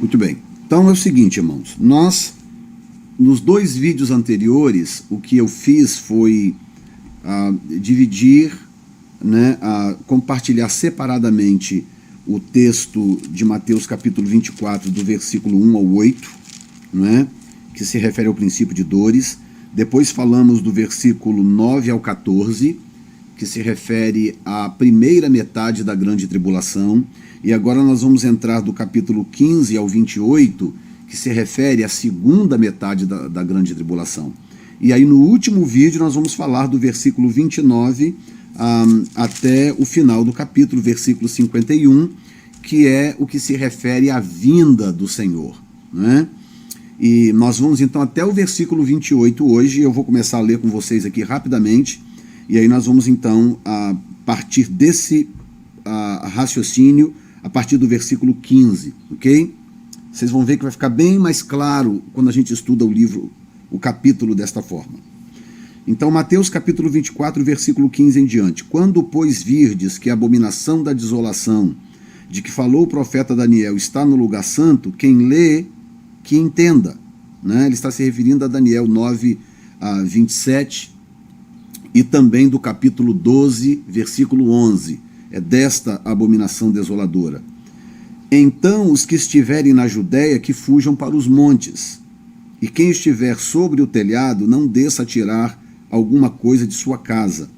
Muito bem. Então é o seguinte, irmãos. Nos 2 vídeos anteriores, o que eu fiz foi dividir, né, compartilhar separadamente o texto de Mateus capítulo 24, do versículo 1 ao 8, né, que se refere ao princípio de dores. Depois falamos do versículo 9 ao 14, que se refere à primeira metade da grande tribulação. E agora nós vamos entrar do capítulo 15 ao 28, que se refere à segunda metade da grande tribulação. E aí no último vídeo nós vamos falar do versículo 29 até o final do capítulo, versículo 51, que é o que se refere à vinda do Senhor, né? E nós vamos então até o versículo 28 hoje. Eu vou começar a ler com vocês aqui rapidamente, e aí nós vamos então partir desse raciocínio a partir do versículo 15, ok? Vocês vão ver que vai ficar bem mais claro quando a gente estuda o livro, o capítulo desta forma. Então, Mateus capítulo 24, versículo 15 em diante. Quando, pois, virdes que a abominação da desolação, de que falou o profeta Daniel, está no lugar santo, quem lê, que entenda. Né? Ele está se referindo a Daniel 9, 27, e também do capítulo 12, versículo 11. É desta abominação desoladora. Então os que estiverem na Judéia que fujam para os montes, e quem estiver sobre o telhado não desça a tirar alguma coisa de sua casa,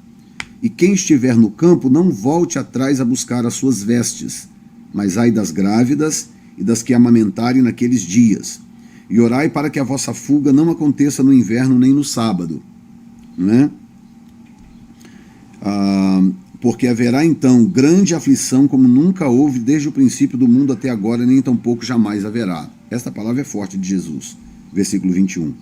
e quem estiver no campo não volte atrás a buscar as suas vestes, mas ai das grávidas e das que amamentarem naqueles dias, e orai para que a vossa fuga não aconteça no inverno nem no sábado, né? Porque haverá então grande aflição como nunca houve desde o princípio do mundo até agora, nem tampouco jamais haverá. Esta palavra é forte de Jesus, versículo 21.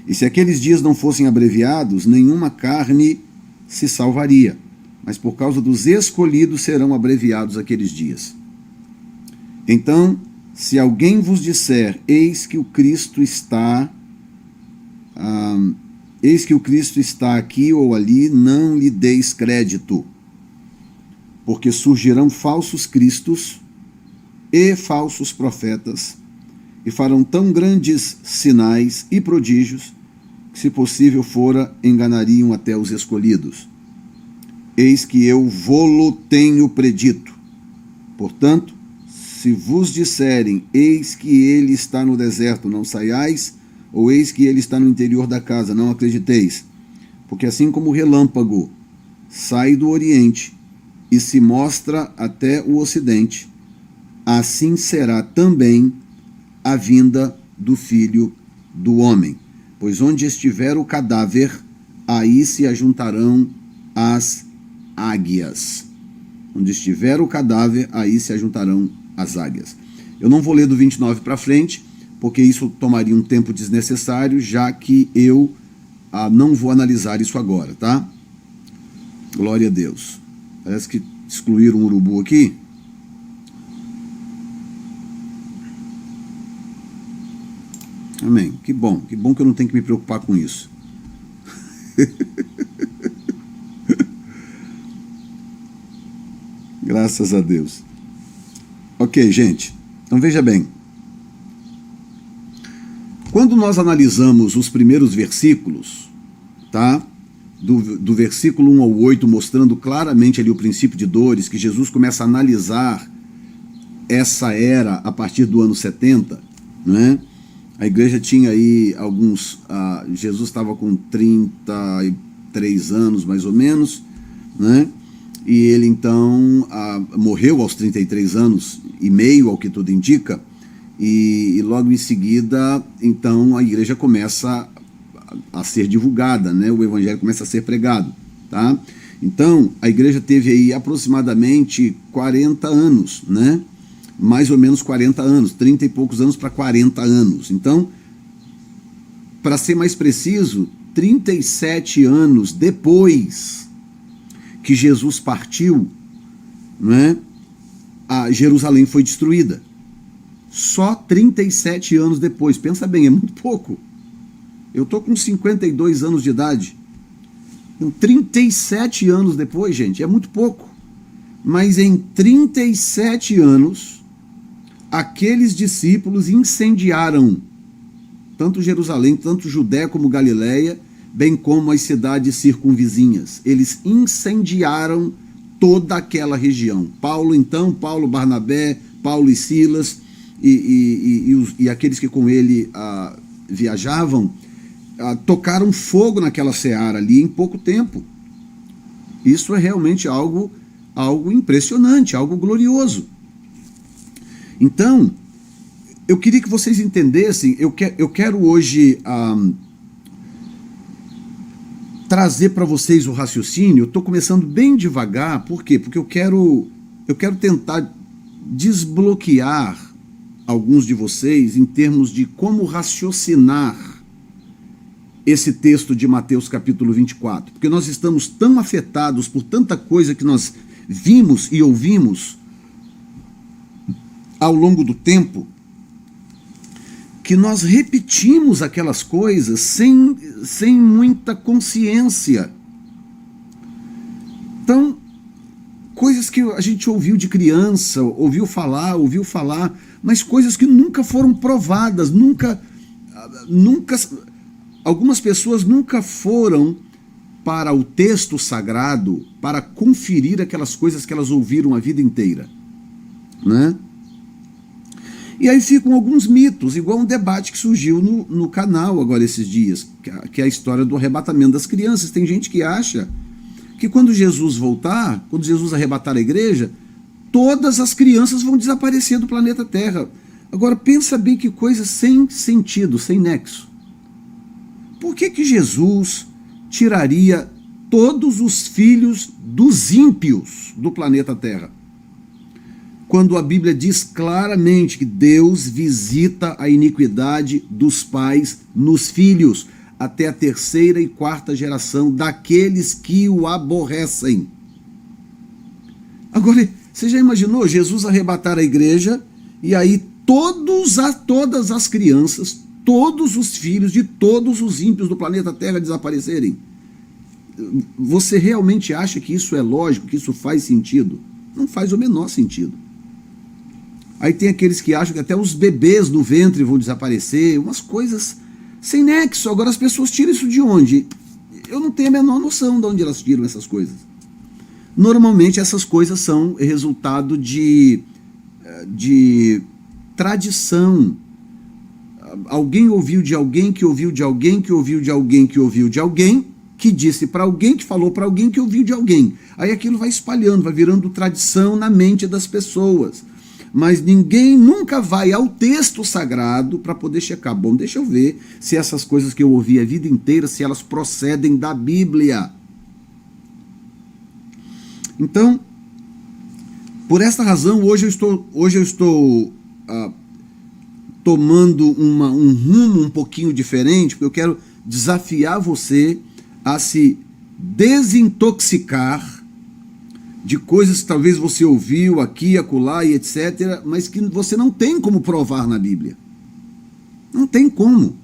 E se aqueles dias não fossem abreviados, nenhuma carne se salvaria, mas por causa dos escolhidos serão abreviados aqueles dias. Então, se alguém vos disser, eis que o Cristo está aqui ou ali, não lhe deis crédito, porque surgirão falsos cristos e falsos profetas, e farão tão grandes sinais e prodígios, que, se possível fora, enganariam até os escolhidos. Eis que eu vô-lo tenho predito. Portanto, se vos disserem, eis que ele está no deserto, não saiais, ou eis que ele está no interior da casa, não acrediteis. Porque assim como o relâmpago sai do oriente e se mostra até o ocidente, assim será também a vinda do Filho do Homem. Pois onde estiver o cadáver, aí se ajuntarão as águias. Onde estiver o cadáver, aí se ajuntarão as águias. Eu não vou ler do 29 para frente, porque isso tomaria um tempo desnecessário, já que eu não vou analisar isso agora, tá? Glória a Deus. Parece que excluíram um urubu aqui. Amém. Que bom que eu não tenho que me preocupar com isso. Graças a Deus. Ok, gente. Então veja bem. Quando nós analisamos os primeiros versículos, tá? Do versículo 1 ao 8, mostrando claramente ali o princípio de dores, que Jesus começa a analisar essa era a partir do ano 70, né? A igreja tinha aí Jesus estava com 33 anos, mais ou menos, né? E ele então morreu aos 33 anos e meio, ao que tudo indica, e logo em seguida, então, a igreja começa a ser divulgada, né? O evangelho começa a ser pregado, tá? Então, a igreja teve aí aproximadamente 40 anos, né? Mais ou menos 40 anos, 30 e poucos anos para 40 anos. Então, para ser mais preciso, 37 anos depois que Jesus partiu, né, a Jerusalém foi destruída. Só 37 anos depois. Pensa bem, é muito pouco. Eu estou com 52 anos de idade. Então, 37 anos depois, gente, é muito pouco. Mas em 37 anos, aqueles discípulos incendiaram tanto Jerusalém, tanto Judéia como Galiléia, bem como as cidades circunvizinhas. Eles incendiaram toda aquela região. Paulo, Barnabé, Paulo e Silas e aqueles que com ele viajavam, tocaram fogo naquela seara ali em pouco tempo. Isso é realmente algo impressionante, algo glorioso. Então, eu queria que vocês entendessem, eu quero hoje trazer para vocês o raciocínio. Eu estou começando bem devagar, por quê? Porque eu quero tentar desbloquear alguns de vocês em termos de como raciocinar esse texto de Mateus capítulo 24, porque nós estamos tão afetados por tanta coisa que nós vimos e ouvimos ao longo do tempo, que nós repetimos aquelas coisas sem muita consciência. Então, coisas que a gente ouviu de criança, ouviu falar, mas coisas que nunca foram provadas, nunca algumas pessoas nunca foram para o texto sagrado para conferir aquelas coisas que elas ouviram a vida inteira, né? E aí ficam alguns mitos, igual um debate que surgiu no canal agora esses dias, que é a história do arrebatamento das crianças. Tem gente que acha que quando Jesus voltar, quando Jesus arrebatar a igreja, todas as crianças vão desaparecer do planeta Terra. Agora pensa bem que coisa sem sentido, sem nexo. Por que Jesus tiraria todos os filhos dos ímpios do planeta Terra? Quando a Bíblia diz claramente que Deus visita a iniquidade dos pais nos filhos, até a 3ª e 4ª geração daqueles que o aborrecem. Agora, você já imaginou Jesus arrebatar a igreja e aí todas as crianças, todos os filhos de todos os ímpios do planeta Terra desaparecerem? Você realmente acha que isso é lógico, que isso faz sentido? Não faz o menor sentido. Aí tem aqueles que acham que até os bebês no ventre vão desaparecer, umas coisas sem nexo. Agora as pessoas tiram isso de onde? Eu não tenho a menor noção de onde elas tiram essas coisas. Normalmente essas coisas são resultado de tradição. Alguém ouviu de alguém, que ouviu de alguém, que ouviu de alguém, que ouviu de alguém, que disse para alguém, que falou para alguém, que ouviu de alguém. Aí aquilo vai espalhando, vai virando tradição na mente das pessoas. Mas ninguém nunca vai ao texto sagrado para poder checar. Bom, deixa eu ver se essas coisas que eu ouvi a vida inteira, se elas procedem da Bíblia. Então, por essa razão, hoje eu estou tomando um rumo um pouquinho diferente, porque eu quero desafiar você a se desintoxicar de coisas que talvez você ouviu aqui, acolá e etc., mas que você não tem como provar na Bíblia. Não tem como.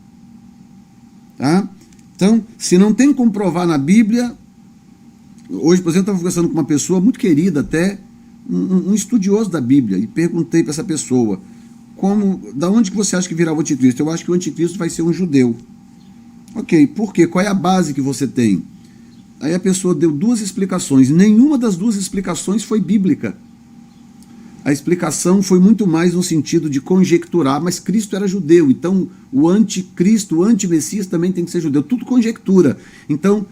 Tá? Então, se não tem como provar na Bíblia, hoje, por exemplo, eu estava conversando com uma pessoa muito querida até, um estudioso da Bíblia, e perguntei para essa pessoa, da onde que você acha que virá o anticristo? Eu acho que o anticristo vai ser um judeu. Ok, por quê? Qual é a base que você tem? Aí a pessoa deu 2 explicações. Nenhuma das 2 explicações foi bíblica. A explicação foi muito mais no sentido de conjecturar, mas Cristo era judeu, então o anticristo, o antimessias também tem que ser judeu. Tudo conjectura. Então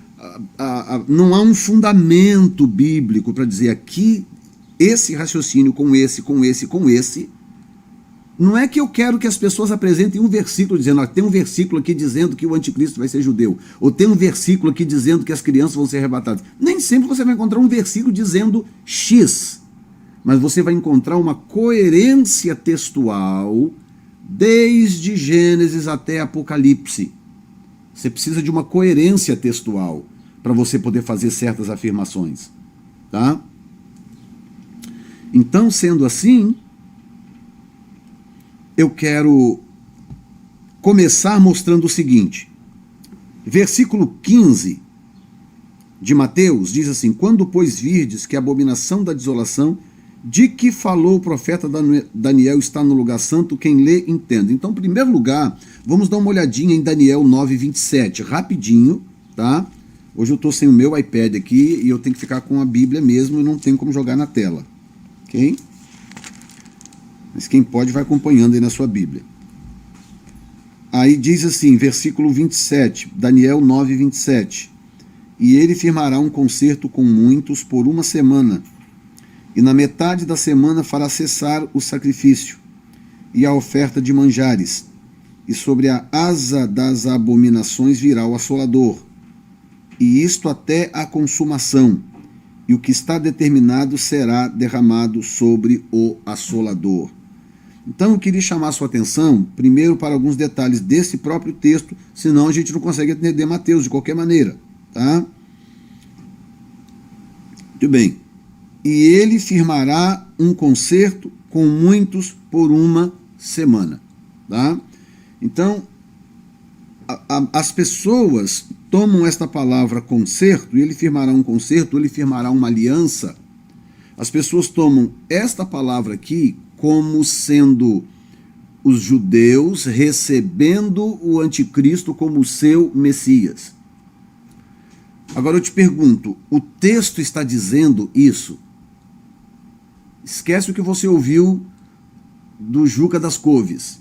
não há um fundamento bíblico para dizer aqui, esse raciocínio com esse. Não é que eu quero que as pessoas apresentem um versículo dizendo, tem um versículo aqui dizendo que o anticristo vai ser judeu, ou tem um versículo aqui dizendo que as crianças vão ser arrebatadas. Nem sempre você vai encontrar um versículo dizendo X, mas você vai encontrar uma coerência textual desde Gênesis até Apocalipse. Você precisa de uma coerência textual para você poder fazer certas afirmações. Tá? Então, sendo assim, eu quero começar mostrando o seguinte. Versículo 15 de Mateus diz assim: quando, pois, virdes que a abominação da desolação De que falou o profeta Daniel está no lugar santo, quem lê entende. Então, em primeiro lugar, vamos dar uma olhadinha em Daniel 9:27, rapidinho, tá? Hoje eu estou sem o meu iPad aqui e eu tenho que ficar com a Bíblia mesmo e não tenho como jogar na tela, ok? Mas quem pode vai acompanhando aí na sua Bíblia. Aí diz assim, versículo 27, Daniel 9:27, e ele firmará um concerto com muitos por uma semana, e na metade da semana fará cessar o sacrifício e a oferta de manjares, e sobre a asa das abominações virá o assolador, e isto até a consumação, e o que está determinado será derramado sobre o assolador. Então eu queria chamar a sua atenção, primeiro, para alguns detalhes desse próprio texto, senão a gente não consegue entender Mateus de qualquer maneira, tá? Muito bem. E ele firmará um concerto com muitos por uma semana, tá? Então, as pessoas tomam esta palavra concerto, e ele firmará um concerto, ele firmará uma aliança. As pessoas tomam esta palavra aqui como sendo os judeus recebendo o anticristo como seu Messias. Agora eu te pergunto, o texto está dizendo isso? Esquece o que você ouviu do Juca das Couves.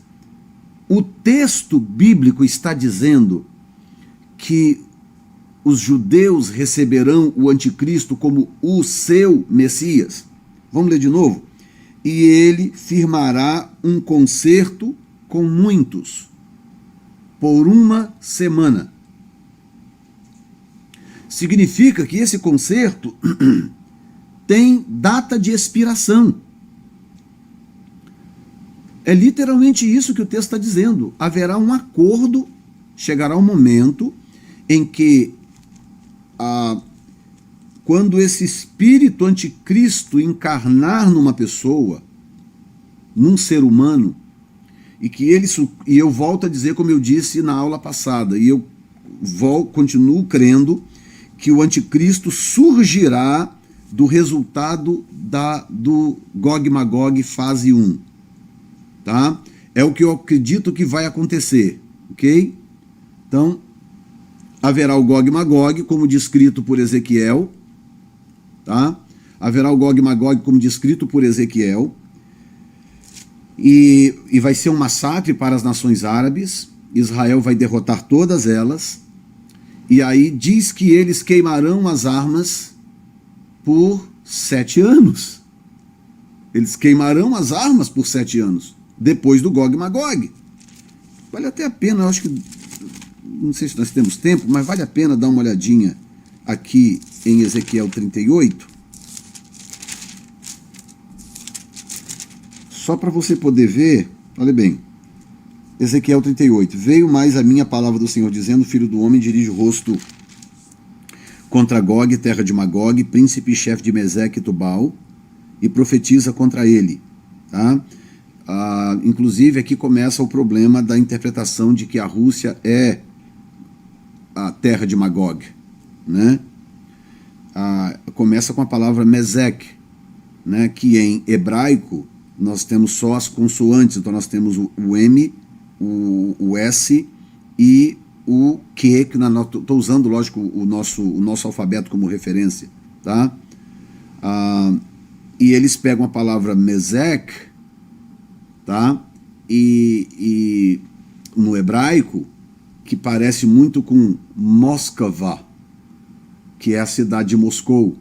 O texto bíblico está dizendo que os judeus receberão o anticristo como o seu Messias. Vamos ler de novo? E ele firmará um concerto com muitos por uma semana. Significa que esse concerto tem data de expiração. É literalmente isso que o texto está dizendo. Haverá um acordo, chegará um momento em que, quando esse espírito anticristo encarnar numa pessoa, num ser humano, e eu volto a dizer, como eu disse na aula passada, e eu continuo crendo que o anticristo surgirá do resultado do Gog-Magog fase 1. Tá? É o que eu acredito que vai acontecer, ok? Então, haverá o Gog-Magog, como descrito por Ezequiel, tá? Haverá o Gog-Magog, como descrito por Ezequiel, e vai ser um massacre para as nações árabes. Israel vai derrotar todas elas, e aí diz que eles queimarão as armas por 7 anos. Eles queimarão as armas por 7 anos, depois do Gog-Magog. Vale até a pena, eu acho que, não sei se nós temos tempo, mas vale a pena dar uma olhadinha aqui em Ezequiel 38, só para você poder ver. Olha bem, Ezequiel 38, veio mais a minha palavra do Senhor, dizendo, filho do homem, dirige o rosto contra Gog, terra de Magog, príncipe e chefe de Meseque e Tubal, e profetiza contra ele, tá? Inclusive aqui começa o problema da interpretação de que a Rússia é a terra de Magog, né? Começa com a palavra Mesec, né? Que em hebraico nós temos só as consoantes, então nós temos o M, o S e o Q, que estou usando, lógico, o nosso alfabeto como referência, tá? E eles pegam a palavra Mesec, tá? E no hebraico, que parece muito com Moscova, que é a cidade de Moscou.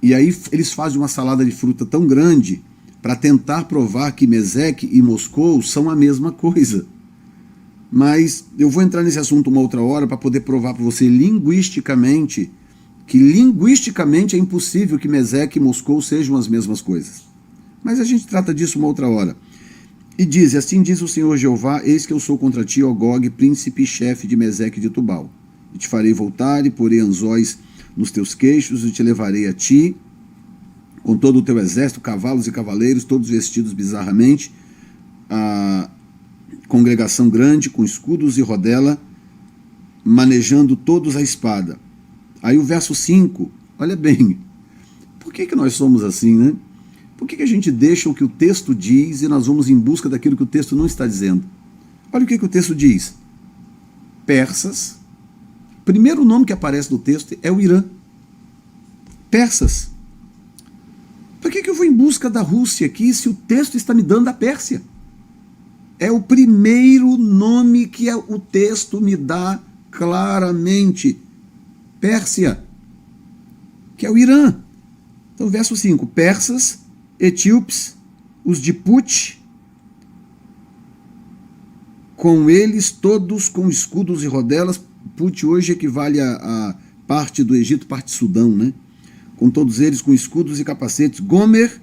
E aí eles fazem uma salada de fruta tão grande para tentar provar que Mesec e Moscou são a mesma coisa. Mas eu vou entrar nesse assunto uma outra hora para poder provar para você linguisticamente é impossível que Mesec e Moscou sejam as mesmas coisas. Mas a gente trata disso uma outra hora. E diz, assim diz o Senhor Jeová, eis que eu sou contra ti, ó Gog, príncipe e chefe de Meseque e de Tubal. E te farei voltar e porei anzóis nos teus queixos e te levarei a ti, com todo o teu exército, cavalos e cavaleiros, todos vestidos bizarramente, a congregação grande, com escudos e rodela, manejando todos a espada. Aí o verso 5, olha bem, por que nós somos assim, né? Por que a gente deixa o que o texto diz e nós vamos em busca daquilo que o texto não está dizendo? Olha o que o texto diz. Persas. Primeiro nome que aparece no texto é o Irã. Persas. Por que eu vou em busca da Rússia aqui se o texto está me dando a Pérsia? É o primeiro nome que o texto me dá claramente. Pérsia, que é o Irã. Então, verso 5. Persas, etíopes, os de Put, com eles todos com escudos e rodelas. Put hoje equivale a parte do Egito, parte do Sudão, né? Com todos eles com escudos e capacetes. Gomer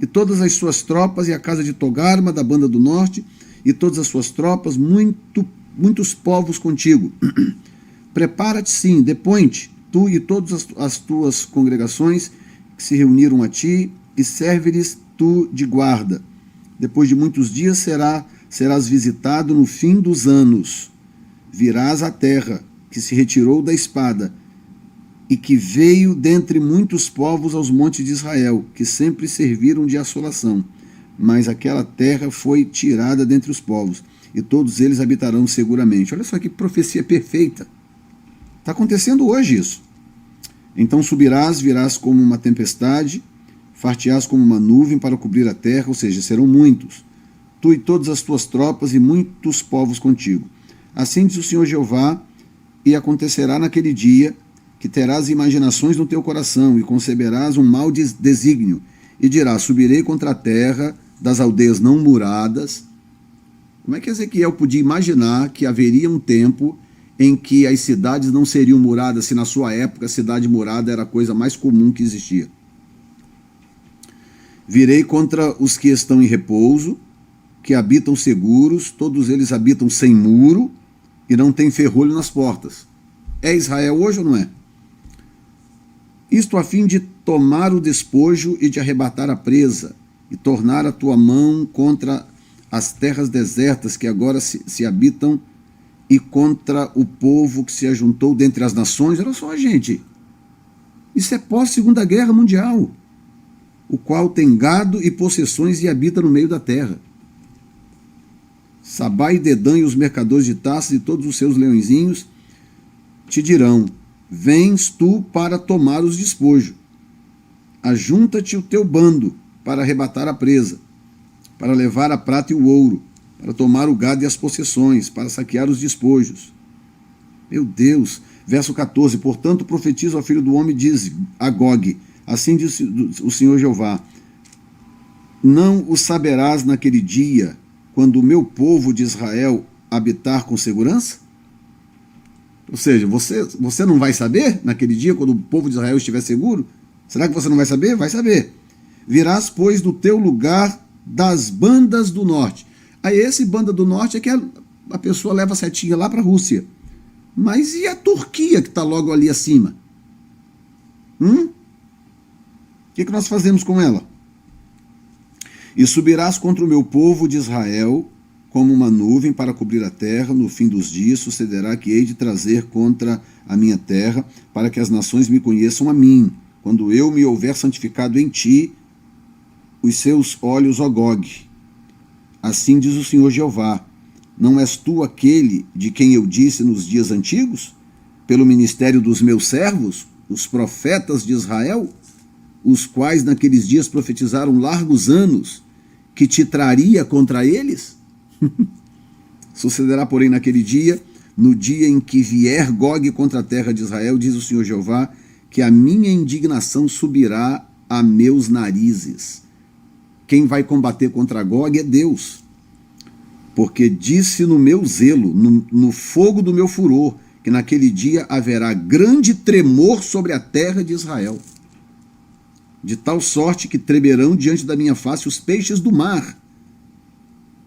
e todas as suas tropas, e a casa de Togarma, da banda do norte, e todas as suas tropas, muitos povos contigo. Prepara-te sim, depõe-te, tu e todas as tuas congregações que se reuniram a ti, e serve-lhes tu de guarda. Depois de muitos dias serás visitado no fim dos anos. Virás à terra que se retirou da espada, e que veio dentre muitos povos aos montes de Israel, que sempre serviram de assolação. Mas aquela terra foi tirada dentre os povos, e todos eles habitarão seguramente. Olha só que profecia perfeita. Está acontecendo hoje isso. Então subirás, virás como uma tempestade, far-te-ás como uma nuvem para cobrir a terra, ou seja, serão muitos, tu e todas as tuas tropas e muitos povos contigo. Assim diz o Senhor Jeová, e acontecerá naquele dia que terás imaginações no teu coração e conceberás um mau desígnio, e dirás, subirei contra a terra das aldeias não muradas. Como é que Ezequiel podia imaginar que haveria um tempo em que as cidades não seriam muradas, se na sua época a cidade murada era a coisa mais comum que existia? Virei contra os que estão em repouso, que habitam seguros, todos eles habitam sem muro e não têm ferrolho nas portas. É Israel hoje ou não é? Isto a fim de tomar o despojo e de arrebatar a presa, e tornar a tua mão contra as terras desertas que agora se habitam, e contra o povo que se ajuntou dentre as nações. Olha só, gente, isso é pós-Segunda Guerra Mundial, o qual tem gado e possessões e habita no meio da terra. Sabá e Dedã e os mercadores de Taças e todos os seus leõezinhos te dirão, vens tu para tomar os despojos. Ajunta-te o teu bando para arrebatar a presa, para levar a prata e o ouro, para tomar o gado e as possessões, para saquear os despojos. Meu Deus! Verso 14, portanto profetiza ao filho do homem, diz a Gog, assim diz o Senhor Jeová, não o saberás naquele dia, quando o meu povo de Israel habitar com segurança? Ou seja, você não vai saber naquele dia, quando o povo de Israel estiver seguro? Será que você não vai saber? Vai saber. Virás, pois, do teu lugar das bandas do norte. Aí esse banda do norte é que a pessoa leva a setinha lá para a Rússia. Mas e a Turquia que está logo ali acima? O que nós fazemos com ela? E subirás contra o meu povo de Israel como uma nuvem para cobrir a terra. No fim dos dias sucederá que hei de trazer contra a minha terra, para que as nações me conheçam a mim, quando eu me houver santificado em ti os seus olhos, ó Gog. Assim diz o Senhor Jeová, não és tu aquele de quem eu disse nos dias antigos, pelo ministério dos meus servos, os profetas de Israel, os quais naqueles dias profetizaram largos anos, que te traria contra eles? Sucederá, porém, naquele dia, no dia em que vier Gog contra a terra de Israel, diz o Senhor Jeová, que a minha indignação subirá a meus narizes. Quem vai combater contra Gog é Deus. Porque disse no meu zelo, no fogo do meu furor, que naquele dia haverá grande tremor sobre a terra de Israel, de tal sorte que tremerão diante da minha face os peixes do mar,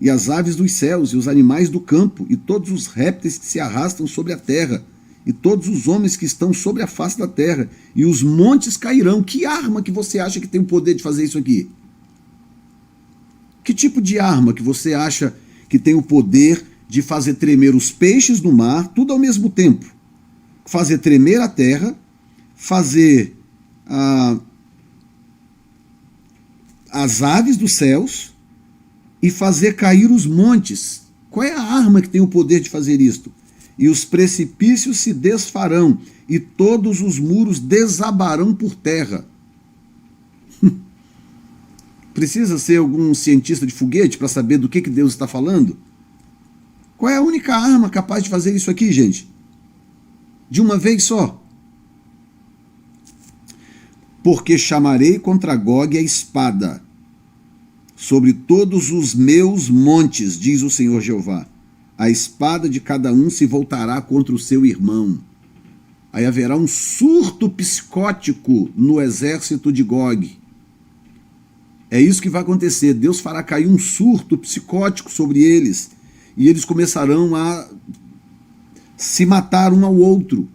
e as aves dos céus, e os animais do campo, e todos os répteis que se arrastam sobre a terra, e todos os homens que estão sobre a face da terra, e os montes cairão. Que arma que você acha que tem o poder de fazer isso aqui? Que tipo de arma que você acha que tem o poder de fazer tremer os peixes do mar, tudo ao mesmo tempo? Fazer tremer a terra, fazer as aves dos céus e fazer cair os montes. Qual é a arma que tem o poder de fazer isto? E os precipícios se desfarão, e todos os muros desabarão por terra. Precisa ser algum cientista de foguete para saber do que Deus está falando? Qual é a única arma capaz de fazer isso aqui, gente? De uma vez só. Porque chamarei contra Gog a espada sobre todos os meus montes, diz o Senhor Jeová. A espada de cada um se voltará contra o seu irmão. Aí haverá um surto psicótico no exército de Gog. É isso que vai acontecer. Deus fará cair um surto psicótico sobre eles. E eles começarão a se matar um ao outro.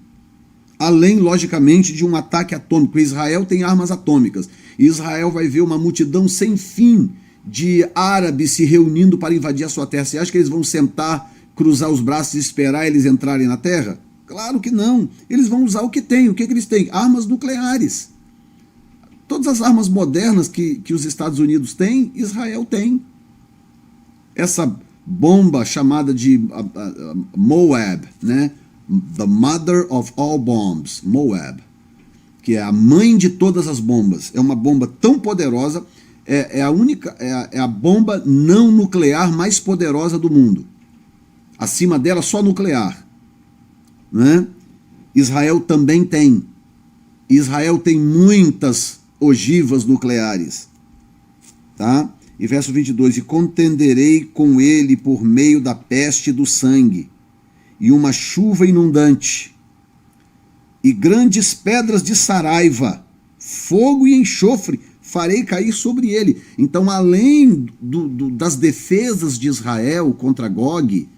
Além, logicamente, de um ataque atômico. Israel tem armas atômicas. E Israel vai ver uma multidão sem fim de árabes se reunindo para invadir a sua terra. Você acha que eles vão sentar, cruzar os braços e esperar eles entrarem na terra? Claro que não. Eles vão usar o que tem. O que eles têm? Armas nucleares. Todas as armas modernas que os Estados Unidos têm, Israel tem. Essa bomba chamada de Moab, né? The Mother of All Bombs, Moab, que é a mãe de todas as bombas. É uma bomba tão poderosa, é a bomba não nuclear mais poderosa do mundo. Acima dela, só nuclear. Né? Israel também tem. Israel tem muitas ogivas nucleares. Tá? E verso 22, e contenderei com ele por meio da peste e do sangue, e uma chuva inundante, e grandes pedras de saraiva, fogo e enxofre farei cair sobre ele. Então, além das defesas de Israel contra Gog,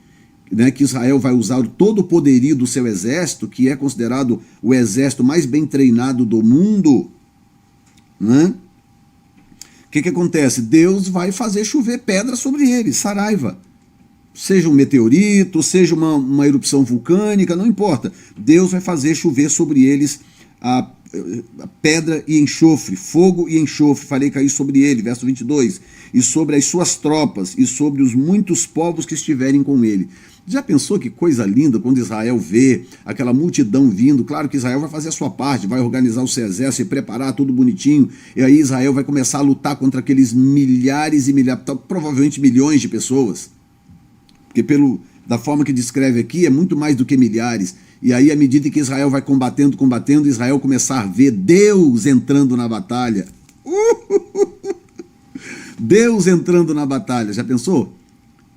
né, que Israel vai usar todo o poderio do seu exército, que é considerado o exército mais bem treinado do mundo, né? O que acontece? Deus vai fazer chover pedra sobre eles, saraiva. Seja um meteorito, seja uma erupção vulcânica, não importa. Deus vai fazer chover sobre eles a pedra e enxofre, fogo e enxofre, farei cair sobre ele, verso 22, e sobre as suas tropas, e sobre os muitos povos que estiverem com ele. Já pensou que coisa linda quando Israel vê aquela multidão vindo? Claro que Israel vai fazer a sua parte, vai organizar o seu exército e preparar tudo bonitinho, e aí Israel vai começar a lutar contra aqueles milhares e milhares, provavelmente milhões de pessoas, porque da forma que descreve aqui, é muito mais do que milhares. E aí, à medida que Israel vai combatendo, Israel começar a ver Deus entrando na batalha. Deus entrando na batalha, já pensou?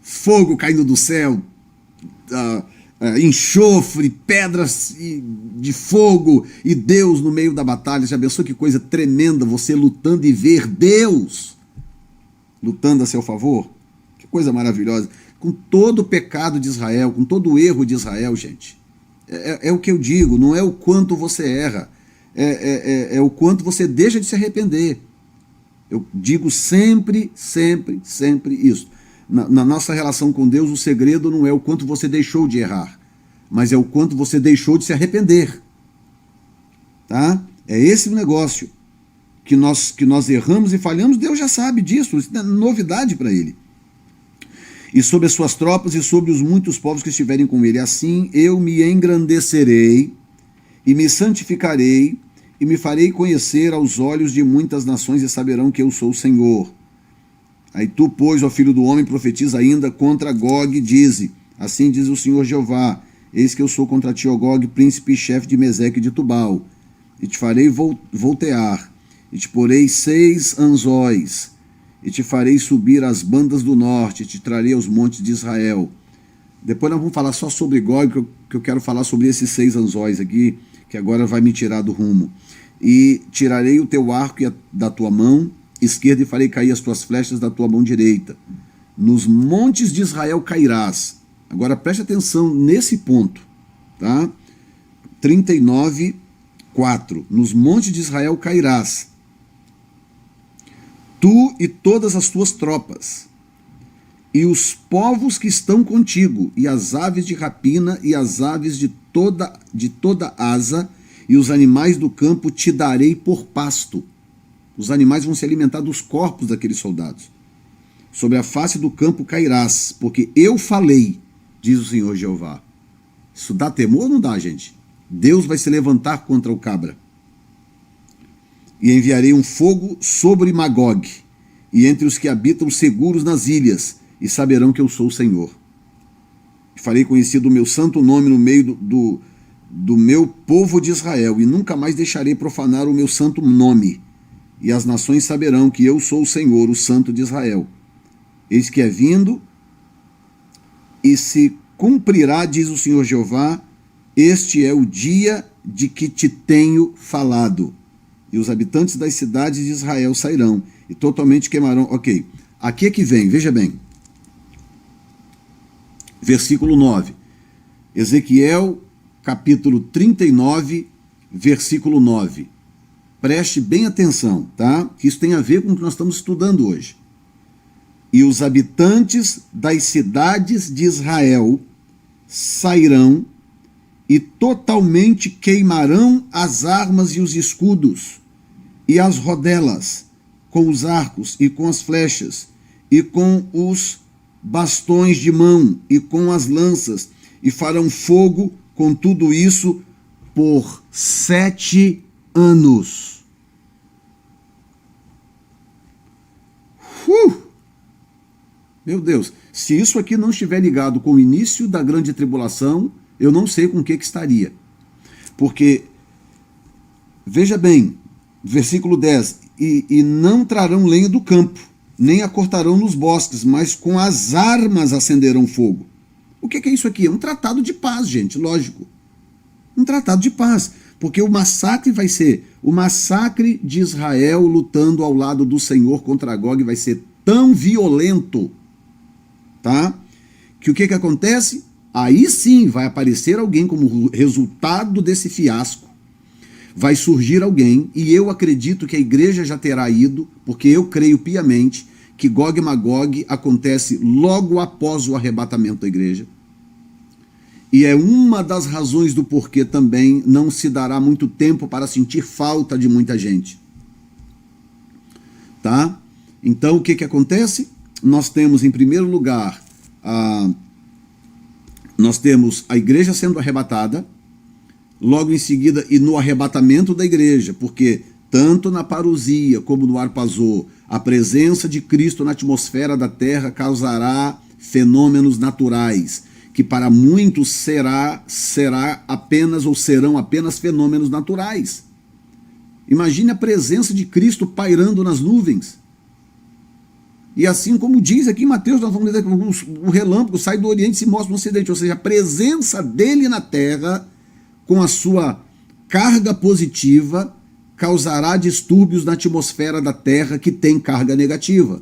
Fogo caindo do céu, enxofre, pedras de fogo e Deus no meio da batalha. Já pensou que coisa tremenda você lutando e ver Deus lutando a seu favor? Que coisa maravilhosa. Com todo o pecado de Israel, com todo o erro de Israel, gente. É o que eu digo, não é o quanto você erra, é o quanto você deixa de se arrepender. Eu digo sempre, sempre, sempre isso. Na nossa relação com Deus, o segredo não é o quanto você deixou de errar, mas é o quanto você deixou de se arrepender. Tá? É esse o negócio. Que nós erramos e falhamos, Deus já sabe disso, isso não é novidade para ele. E sobre as suas tropas e sobre os muitos povos que estiverem com ele. Assim eu me engrandecerei e me santificarei e me farei conhecer aos olhos de muitas nações e saberão que eu sou o Senhor. Aí tu, pois, ó filho do homem, profetiza ainda contra Gog, dize, assim diz o Senhor Jeová, eis que eu sou contra ti, ó Gog, príncipe e chefe de Meseque e de Tubal, e te farei voltear, e te porei 6 anzóis, e te farei subir as bandas do norte, e te trarei aos montes de Israel. Depois nós vamos falar só sobre Gog, que eu quero falar sobre esses 6 anzóis aqui, que agora vai me tirar do rumo. E tirarei o teu arco da tua mão esquerda e farei cair as tuas flechas da tua mão direita. Nos montes de Israel cairás. Agora preste atenção nesse ponto, tá? 39:4. Nos montes de Israel cairás, tu e todas as tuas tropas, e os povos que estão contigo, e as aves de rapina, e as aves de toda asa, e os animais do campo te darei por pasto. Os animais vão se alimentar dos corpos daqueles soldados. Sobre a face do campo cairás, porque eu falei, diz o Senhor Jeová. Isso dá temor ou não dá, gente? Deus vai se levantar contra o cabra. E enviarei um fogo sobre Magog, e entre os que habitam seguros nas ilhas, e saberão que eu sou o Senhor. Farei conhecido o meu santo nome no meio do meu povo de Israel, e nunca mais deixarei profanar o meu santo nome. E as nações saberão que eu sou o Senhor, o Santo de Israel. Eis que é vindo, e se cumprirá, diz o Senhor Jeová, este é o dia de que te tenho falado. E os habitantes das cidades de Israel sairão, e totalmente queimarão. Ok, aqui é que vem, veja bem. Versículo 9. Ezequiel, capítulo 39, versículo 9. Preste bem atenção, tá? Que isso tem a ver com o que nós estamos estudando hoje. E os habitantes das cidades de Israel sairão e totalmente queimarão as armas e os escudos, e as rodelas, com os arcos e com as flechas, e com os bastões de mão, e com as lanças, e farão fogo com tudo isso por 7 anos. Meu Deus, se isso aqui não estiver ligado com o início da grande tribulação, eu não sei com o que estaria. Porque, veja bem, versículo 10, e não trarão lenha do campo, nem a cortarão nos bosques, mas com as armas acenderão fogo. O que é isso aqui? É um tratado de paz, gente, lógico. Um tratado de paz, porque o massacre vai ser, o massacre de Israel lutando ao lado do Senhor contra Gog vai ser tão violento, tá? Que o que acontece? Aí sim vai aparecer alguém como resultado desse fiasco, vai surgir alguém, e eu acredito que a igreja já terá ido, porque eu creio piamente que Gog e Magog acontece logo após o arrebatamento da igreja. E é uma das razões do porquê também não se dará muito tempo para sentir falta de muita gente. Tá? Então o que acontece? Nós temos em primeiro lugar nós temos a igreja sendo arrebatada, logo em seguida, e no arrebatamento da igreja, porque tanto na parousia como no arpazô, a presença de Cristo na atmosfera da terra causará fenômenos naturais, que para muitos será apenas ou serão apenas fenômenos naturais. Imagine a presença de Cristo pairando nas nuvens. E assim como diz aqui em Mateus, nós vamos dizer que o relâmpago sai do Oriente e se mostra no Ocidente, ou seja, a presença dele na terra, com a sua carga positiva, causará distúrbios na atmosfera da terra que tem carga negativa.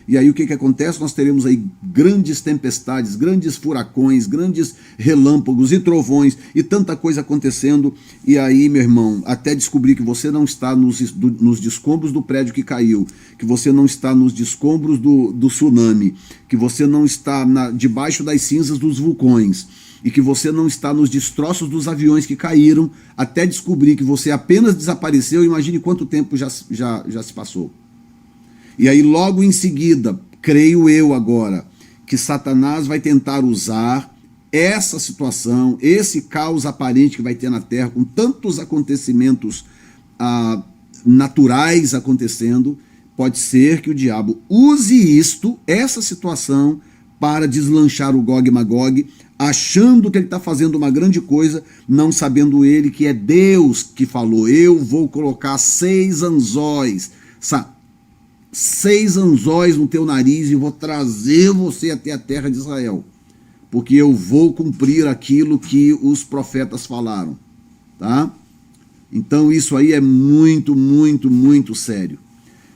E aí o que acontece? Nós teremos aí grandes tempestades, grandes furacões, grandes relâmpagos e trovões e tanta coisa acontecendo. E aí, meu irmão, até descobrir que você não está nos descombros do prédio que caiu, que você não está nos descombros do tsunami, que você não está debaixo das cinzas dos vulcões, e que você não está nos destroços dos aviões que caíram, até descobrir que você apenas desapareceu, imagine quanto tempo já se passou. E aí logo em seguida, creio eu agora, que Satanás vai tentar usar essa situação, esse caos aparente que vai ter na Terra, com tantos acontecimentos naturais acontecendo, pode ser que o diabo use essa situação, para deslanchar o Gog e Magog, achando que ele está fazendo uma grande coisa, não sabendo ele que é Deus que falou: eu vou colocar 6 anzóis, 6 anzóis no teu nariz e vou trazer você até a terra de Israel, porque eu vou cumprir aquilo que os profetas falaram, tá? Então isso aí é muito, muito, muito sério,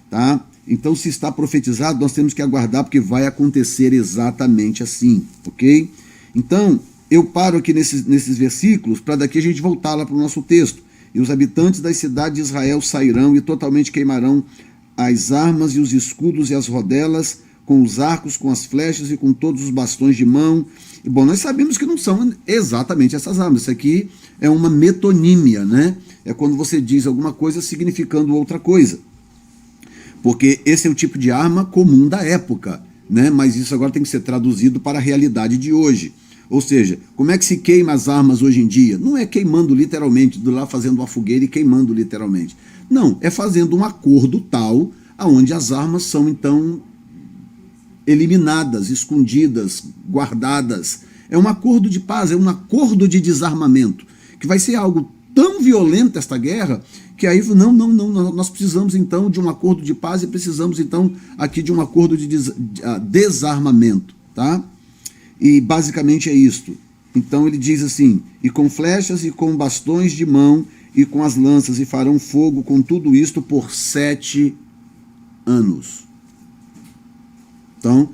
tá? Então, se está profetizado, nós temos que aguardar, porque vai acontecer exatamente assim, ok? Então, eu paro aqui nesses versículos, para daqui a gente voltar lá para o nosso texto. E os habitantes das cidades de Israel sairão e totalmente queimarão as armas e os escudos e as rodelas, com os arcos, com as flechas e com todos os bastões de mão. E, bom, nós sabemos que não são exatamente essas armas. Isso aqui é uma metonímia, né? É quando você diz alguma coisa significando outra coisa. porque esse é o tipo de arma comum da época, né? Mas isso agora tem que ser traduzido para a realidade de hoje. Ou seja, como é que se queima as armas hoje em dia? Não é queimando literalmente, do lá fazendo uma fogueira e queimando literalmente. Não, é fazendo um acordo tal aonde as armas são então eliminadas, escondidas, guardadas. É um acordo de paz, é um acordo de desarmamento, que vai ser algo tão violento esta guerra, que aí não, nós precisamos então de um acordo de paz e precisamos então aqui de um acordo de desarmamento, tá? E basicamente é isto. Então ele diz assim, e com flechas e com bastões de mão e com as lanças, e farão fogo com tudo isto por 7 anos. Então,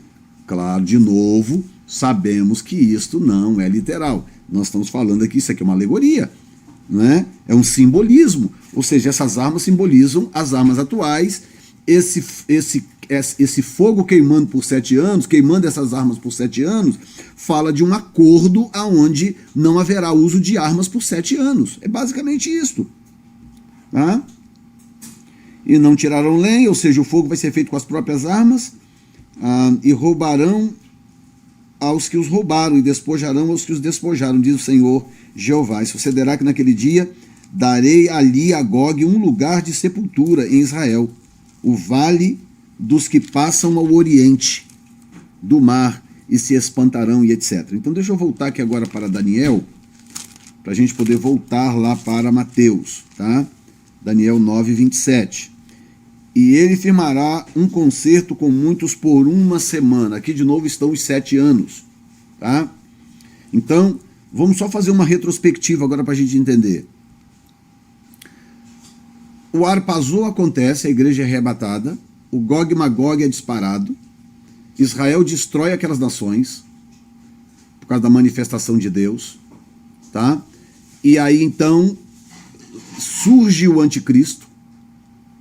claro, de novo, sabemos que isto não é literal. Nós estamos falando aqui, isso aqui é uma alegoria, né? É um simbolismo, ou seja, essas armas simbolizam as armas atuais. Esse fogo queimando por 7 anos, queimando essas armas por 7 anos, fala de um acordo aonde não haverá uso de armas por 7 anos. É basicamente isto. Tá? E não tirarão lenha, ou seja, o fogo vai ser feito com as próprias armas, e roubarão aos que os roubaram, e despojarão aos que os despojaram, diz o Senhor Jeová. E sucederá que naquele dia darei ali a Gog um lugar de sepultura em Israel, o vale dos que passam ao oriente do mar e se espantarão e etc. Então deixa eu voltar aqui agora para Daniel, para a gente poder voltar lá para Mateus, tá? Daniel 9, 27. E ele firmará um concerto com muitos por uma semana. Aqui de novo estão os 7 anos, tá? Então, vamos só fazer uma retrospectiva agora para a gente entender. O Arpazô acontece, a igreja é arrebatada, o Gog e Magog é disparado, Israel destrói aquelas nações, por causa da manifestação de Deus, tá? E aí então surge o anticristo,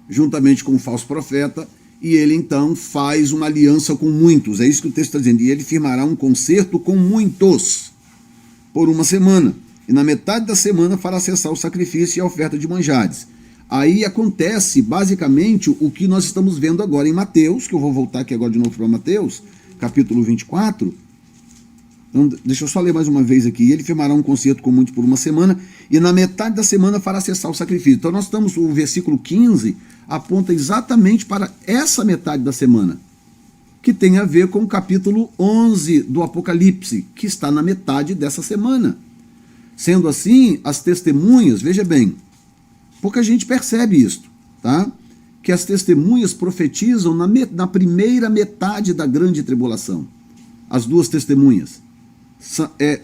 juntamente com o falso profeta, e ele então faz uma aliança com muitos, é isso que o texto está dizendo, e ele firmará um concerto com muitos, por uma semana, e na metade da semana fará cessar o sacrifício e a oferta de manjares. Aí acontece basicamente o que nós estamos vendo agora em Mateus, que eu vou voltar aqui agora de novo para Mateus, capítulo 24. Então, deixa eu só ler mais uma vez aqui. Ele firmará um concerto com muitos por uma semana, e na metade da semana fará cessar o sacrifício. Então nós estamos, o versículo 15 aponta exatamente para essa metade da semana, que tem a ver com o capítulo 11 do Apocalipse, que está na metade dessa semana. Sendo assim, as testemunhas, veja bem, pouca gente percebe isso, tá? Que as testemunhas profetizam na primeira metade da grande tribulação. As duas testemunhas.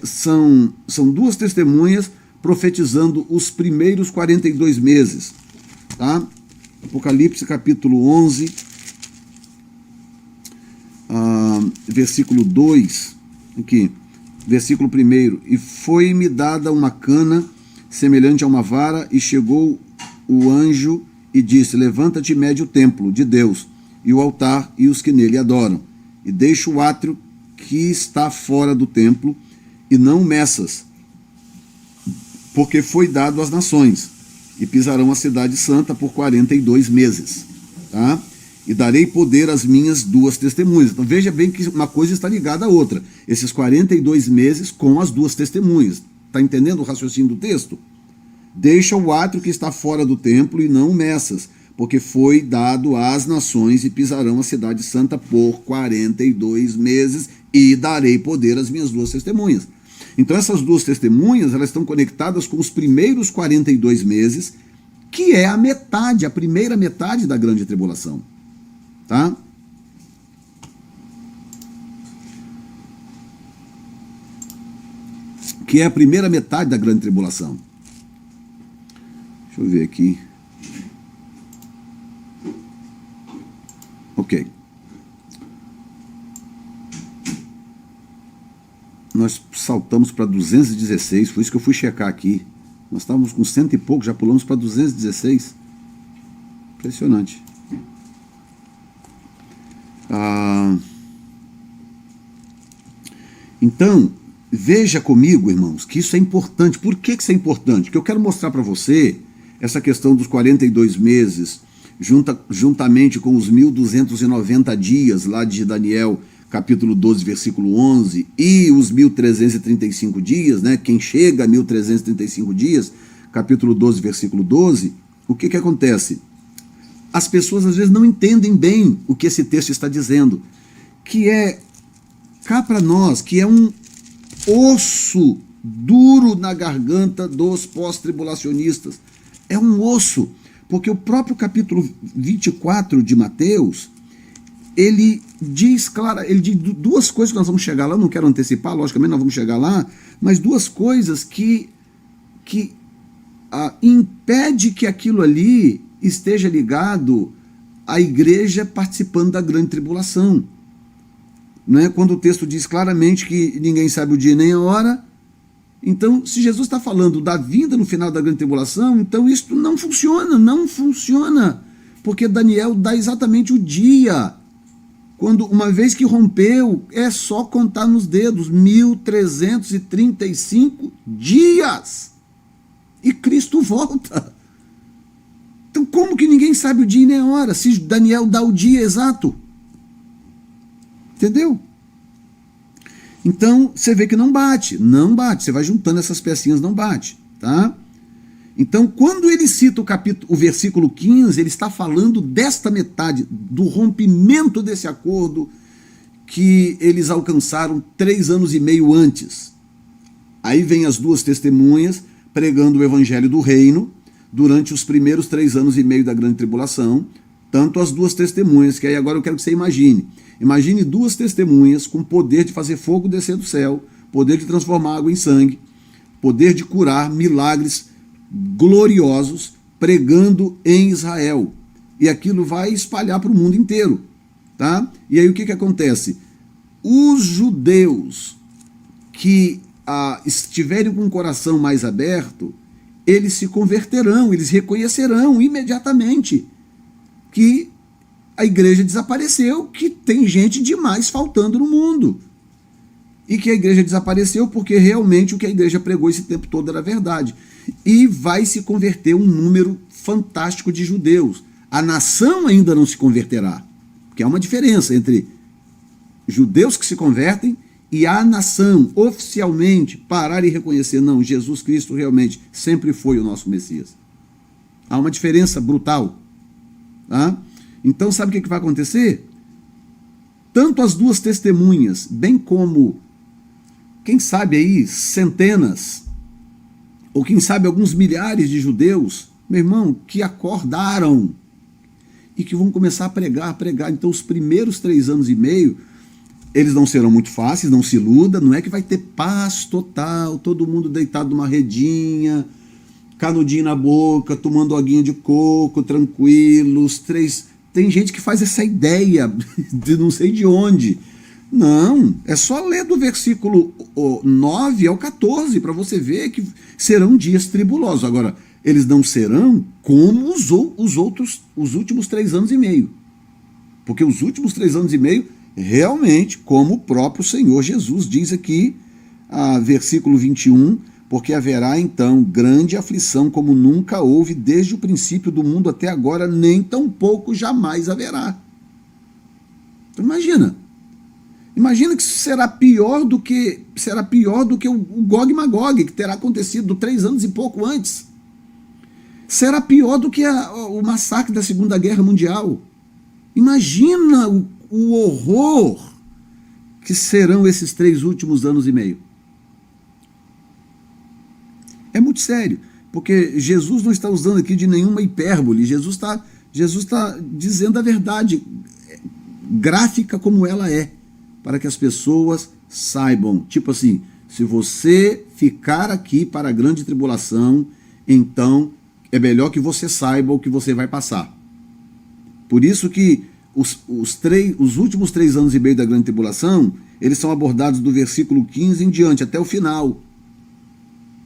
São duas testemunhas profetizando os primeiros 42 meses. Tá? Apocalipse capítulo 11, versículo 2, aqui, versículo 1. E foi-me dada uma cana semelhante a uma vara, e chegou o anjo e disse: levanta-te e mede o templo de Deus, e o altar, e os que nele adoram, e deixa o átrio que está fora do templo, e não meças, porque foi dado às nações, e pisarão a cidade santa por 42 meses. Tá? E darei poder às minhas duas testemunhas. Então veja bem que uma coisa está ligada à outra. Esses 42 meses com as duas testemunhas. Está entendendo o raciocínio do texto? Deixa o átrio que está fora do templo e não meças, porque foi dado às nações, e pisarão a cidade santa por 42 meses, e darei poder às minhas duas testemunhas. Então essas duas testemunhas, elas estão conectadas com os primeiros 42 meses, que é a primeira metade da grande tribulação. Tá? Que é a primeira metade da grande tribulação. Deixa eu ver aqui. Ok. Nós saltamos para 216, foi isso que eu fui checar aqui. Nós estávamos com 100 e pouco, já pulamos para 216. Impressionante. Então, veja comigo, irmãos, que isso é importante. Por que isso é importante? Porque eu quero mostrar para você essa questão dos 42 meses juntamente com os 1290 dias lá de Daniel, capítulo 12, versículo 11, e os 1335 dias, né, quem chega a 1335 dias, capítulo 12, versículo 12, o que acontece? As pessoas às vezes não entendem bem o que esse texto está dizendo, que é, cá para nós, que é um osso duro na garganta dos pós-tribulacionistas. É um osso, porque o próprio capítulo 24 de Mateus, ele diz duas coisas que nós vamos chegar lá, não quero antecipar, logicamente nós vamos chegar lá, mas duas coisas que impede que aquilo ali esteja ligado à igreja participando da grande tribulação. Não é? Quando o texto diz claramente que ninguém sabe o dia nem a hora, então, se Jesus está falando da vinda no final da grande tribulação, então isso não funciona, porque Daniel dá exatamente o dia, quando uma vez que rompeu, é só contar nos dedos, 1335 dias, e Cristo volta. Então como que ninguém sabe o dia nem a hora, se Daniel dá o dia exato? Entendeu? Então, você vê que não bate, você vai juntando essas pecinhas, não bate, tá? Então, quando ele cita o versículo 15, ele está falando desta metade, do rompimento desse acordo que eles alcançaram 3 anos e meio antes. Aí vem as duas testemunhas pregando o evangelho do reino durante os primeiros 3 anos e meio da grande tribulação, tanto as duas testemunhas, que aí agora eu quero que você imagine. Imagine duas testemunhas com poder de fazer fogo descer do céu, poder de transformar água em sangue, poder de curar, milagres gloriosos, pregando em Israel. E aquilo vai espalhar para o mundo inteiro. Tá? E aí o que acontece? Os judeus que estiverem com o coração mais aberto, eles se converterão, eles reconhecerão imediatamente que a igreja desapareceu, que tem gente demais faltando no mundo. E que a igreja desapareceu porque realmente o que a igreja pregou esse tempo todo era verdade. E vai se converter um número fantástico de judeus. A nação ainda não se converterá, porque há uma diferença entre judeus que se convertem e a nação oficialmente parar e reconhecer, não, Jesus Cristo realmente sempre foi o nosso Messias. Há uma diferença brutal. Tá? Então, sabe o que vai acontecer? Tanto as duas testemunhas, bem como, quem sabe aí, centenas, ou quem sabe alguns milhares de judeus, meu irmão, que acordaram e que vão começar a pregar. Então, os primeiros 3 anos e meio, eles não serão muito fáceis, não se iluda, não é que vai ter paz total, todo mundo deitado numa redinha, canudinho na boca, tomando aguinha de coco, tranquilos, Tem gente que faz essa ideia de não sei de onde. Não, é só ler do versículo 9 ao 14 para você ver que serão dias tribulosos. Agora, eles não serão como os últimos 3 anos e meio. Porque os últimos 3 anos e meio, realmente, como o próprio Senhor Jesus diz aqui, versículo 21, porque haverá então grande aflição como nunca houve desde o princípio do mundo até agora, nem tampouco jamais haverá. Então imagina que será pior do que o Gog e Magog, que terá acontecido 3 anos e pouco antes. Será pior do que o massacre da Segunda Guerra Mundial. Imagina o horror que serão esses 3 últimos anos e meio. É muito sério, porque Jesus não está usando aqui de nenhuma hipérbole, Jesus está dizendo a verdade gráfica como ela é, para que as pessoas saibam, tipo assim, se você ficar aqui para a grande tribulação, então é melhor que você saiba o que você vai passar. Por isso que os últimos 3 anos e meio da grande tribulação, eles são abordados do versículo 15 em diante, até o final.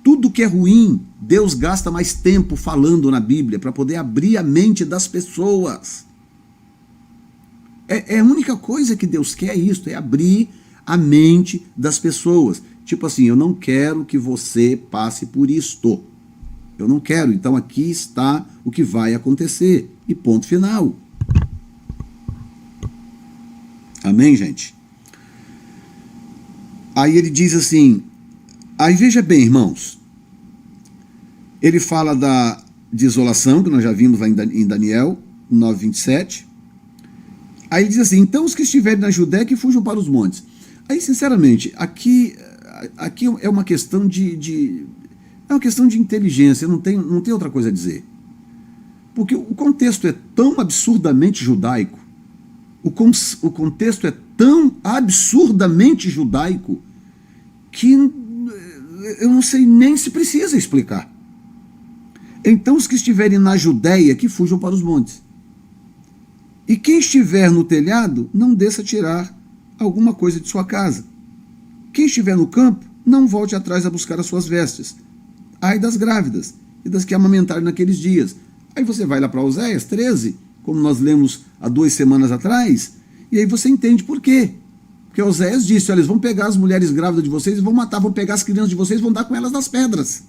Tudo que é ruim, Deus gasta mais tempo falando na Bíblia para poder abrir a mente das pessoas. É a única coisa que Deus quer, isso, é abrir a mente das pessoas. Tipo assim, eu não quero que você passe por isto. Eu não quero, então aqui está o que vai acontecer. E ponto final. Amém, gente? Aí ele diz assim, aí veja bem, irmãos, ele fala da desolação, que nós já vimos lá em Daniel 9:27. Aí ele diz assim, então os que estiverem na Judéia que fujam para os montes. Aí, sinceramente, aqui é uma questão de inteligência, não tem outra coisa a dizer. Porque o contexto é tão absurdamente judaico, o contexto é tão absurdamente judaico, que eu não sei nem se precisa explicar. Então os que estiverem na Judéia que fujam para os montes. E quem estiver no telhado, não desça tirar alguma coisa de sua casa. Quem estiver no campo, não volte atrás a buscar as suas vestes. Ai das grávidas e das que amamentarem naqueles dias. Aí você vai lá para Oséias 13, como nós lemos há 2 semanas atrás, e aí você entende por quê. Porque Oséias disse, olha, eles vão pegar as mulheres grávidas de vocês e vão matar, vão pegar as crianças de vocês e vão dar com elas nas pedras.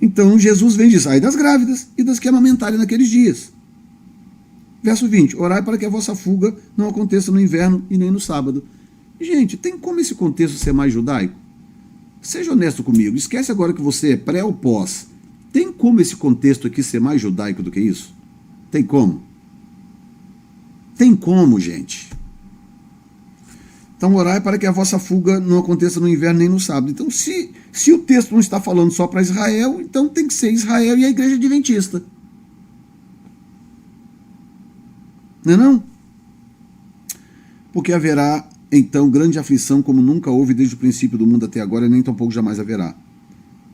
Então Jesus vem e diz, ai das grávidas e das que amamentarem naqueles dias. Verso 20, orai para que a vossa fuga não aconteça no inverno e nem no sábado. Gente, tem como esse contexto ser mais judaico? Seja honesto comigo, esquece agora que você é pré ou pós. Tem como esse contexto aqui ser mais judaico do que isso? Tem como? Tem como, gente. Então orai para que a vossa fuga não aconteça no inverno nem no sábado. Então se o texto não está falando só para Israel, então tem que ser Israel e a igreja adventista. Não é não? Porque haverá, então, grande aflição como nunca houve desde o princípio do mundo até agora, e nem tampouco jamais haverá.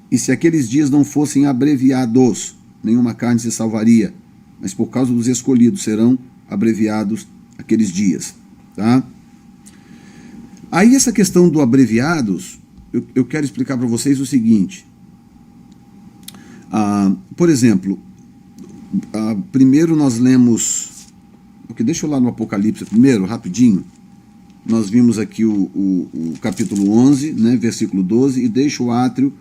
E se aqueles dias não fossem abreviados, nenhuma carne se salvaria, mas por causa dos escolhidos serão abreviados aqueles dias. Tá? Aí essa questão do abreviados, eu quero explicar para vocês o seguinte. Por exemplo, primeiro nós lemos... Deixa eu lá no Apocalipse primeiro, rapidinho. Nós vimos aqui o capítulo 11, né, versículo 12, e deixa o átrio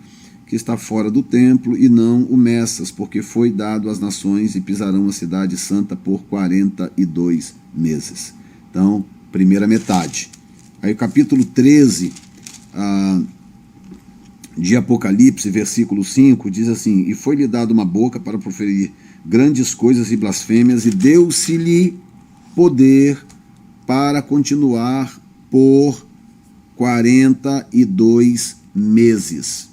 que está fora do templo e não o Messas, porque foi dado às nações e pisarão a cidade santa por 42 meses. Então, primeira metade. Aí o capítulo 13 de Apocalipse, versículo 5, diz assim, e foi-lhe dado uma boca para proferir grandes coisas e blasfêmias, e deu-se-lhe poder para continuar por 42 meses.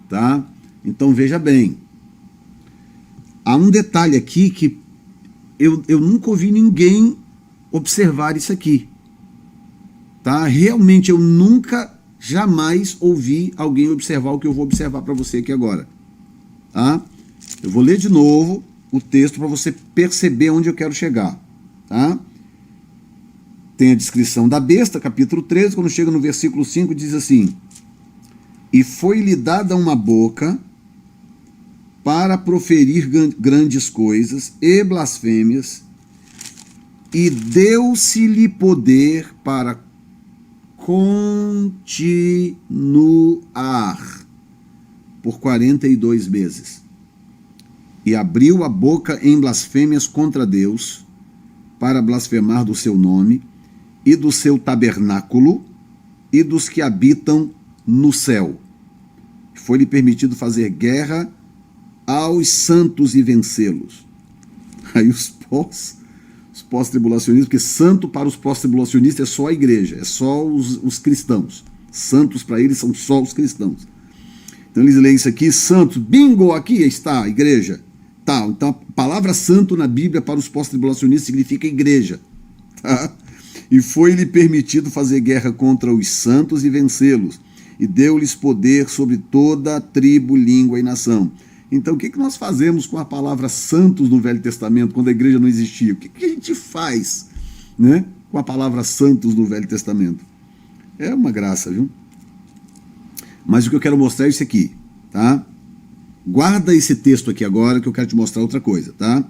Tá? Então veja bem, há um detalhe aqui que eu nunca ouvi ninguém observar isso aqui. Tá? Realmente eu nunca, jamais ouvi alguém observar o que eu vou observar para você aqui agora. Tá? Eu vou ler de novo o texto para você perceber onde eu quero chegar. Tá? Tem a descrição da besta, capítulo 13, quando chega no versículo 5, diz assim, e foi-lhe dada uma boca para proferir grandes coisas e blasfêmias, e deu-se-lhe poder para continuar por 42 meses. E abriu a boca em blasfêmias contra Deus, para blasfemar do seu nome, e do seu tabernáculo, e dos que habitam no céu. Foi-lhe permitido fazer guerra aos santos e vencê-los. Aí os pós-tribulacionistas, porque santo para os pós-tribulacionistas é só a igreja, é só os cristãos. Santos para eles são só os cristãos. Então eles leem isso aqui, santos, bingo, aqui está a igreja. Tá, então a palavra santo na Bíblia para os pós-tribulacionistas significa igreja. Tá? E foi-lhe permitido fazer guerra contra os santos e vencê-los. E deu-lhes poder sobre toda tribo, língua e nação. Então o que nós fazemos com a palavra santos no Velho Testamento, quando a igreja não existia? O que a gente faz, né, com a palavra santos no Velho Testamento? É uma graça, viu? Mas o que eu quero mostrar é isso aqui, tá? Guarda esse texto aqui agora que eu quero te mostrar outra coisa, tá?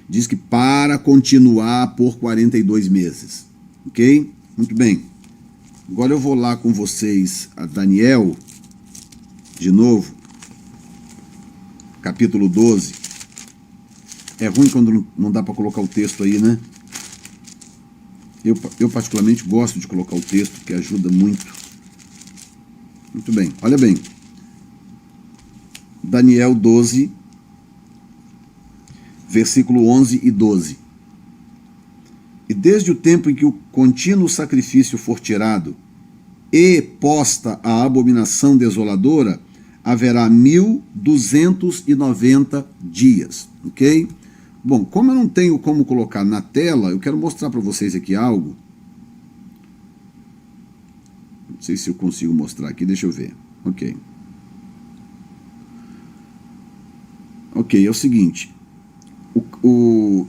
Diz que para continuar por 42 meses, ok? Muito bem. Agora eu vou lá com vocês a Daniel, de novo, capítulo 12. É ruim quando não dá para colocar o texto aí, né? Eu particularmente gosto de colocar o texto, porque ajuda muito. Muito bem, olha bem. Daniel 12, versículo 11 e 12. E desde o tempo em que o contínuo sacrifício for tirado e posta a abominação desoladora, haverá 1290 dias, ok? Bom, como eu não tenho como colocar na tela, eu quero mostrar para vocês aqui algo. Não sei se eu consigo mostrar aqui, deixa eu ver. Ok. Ok, é o seguinte. O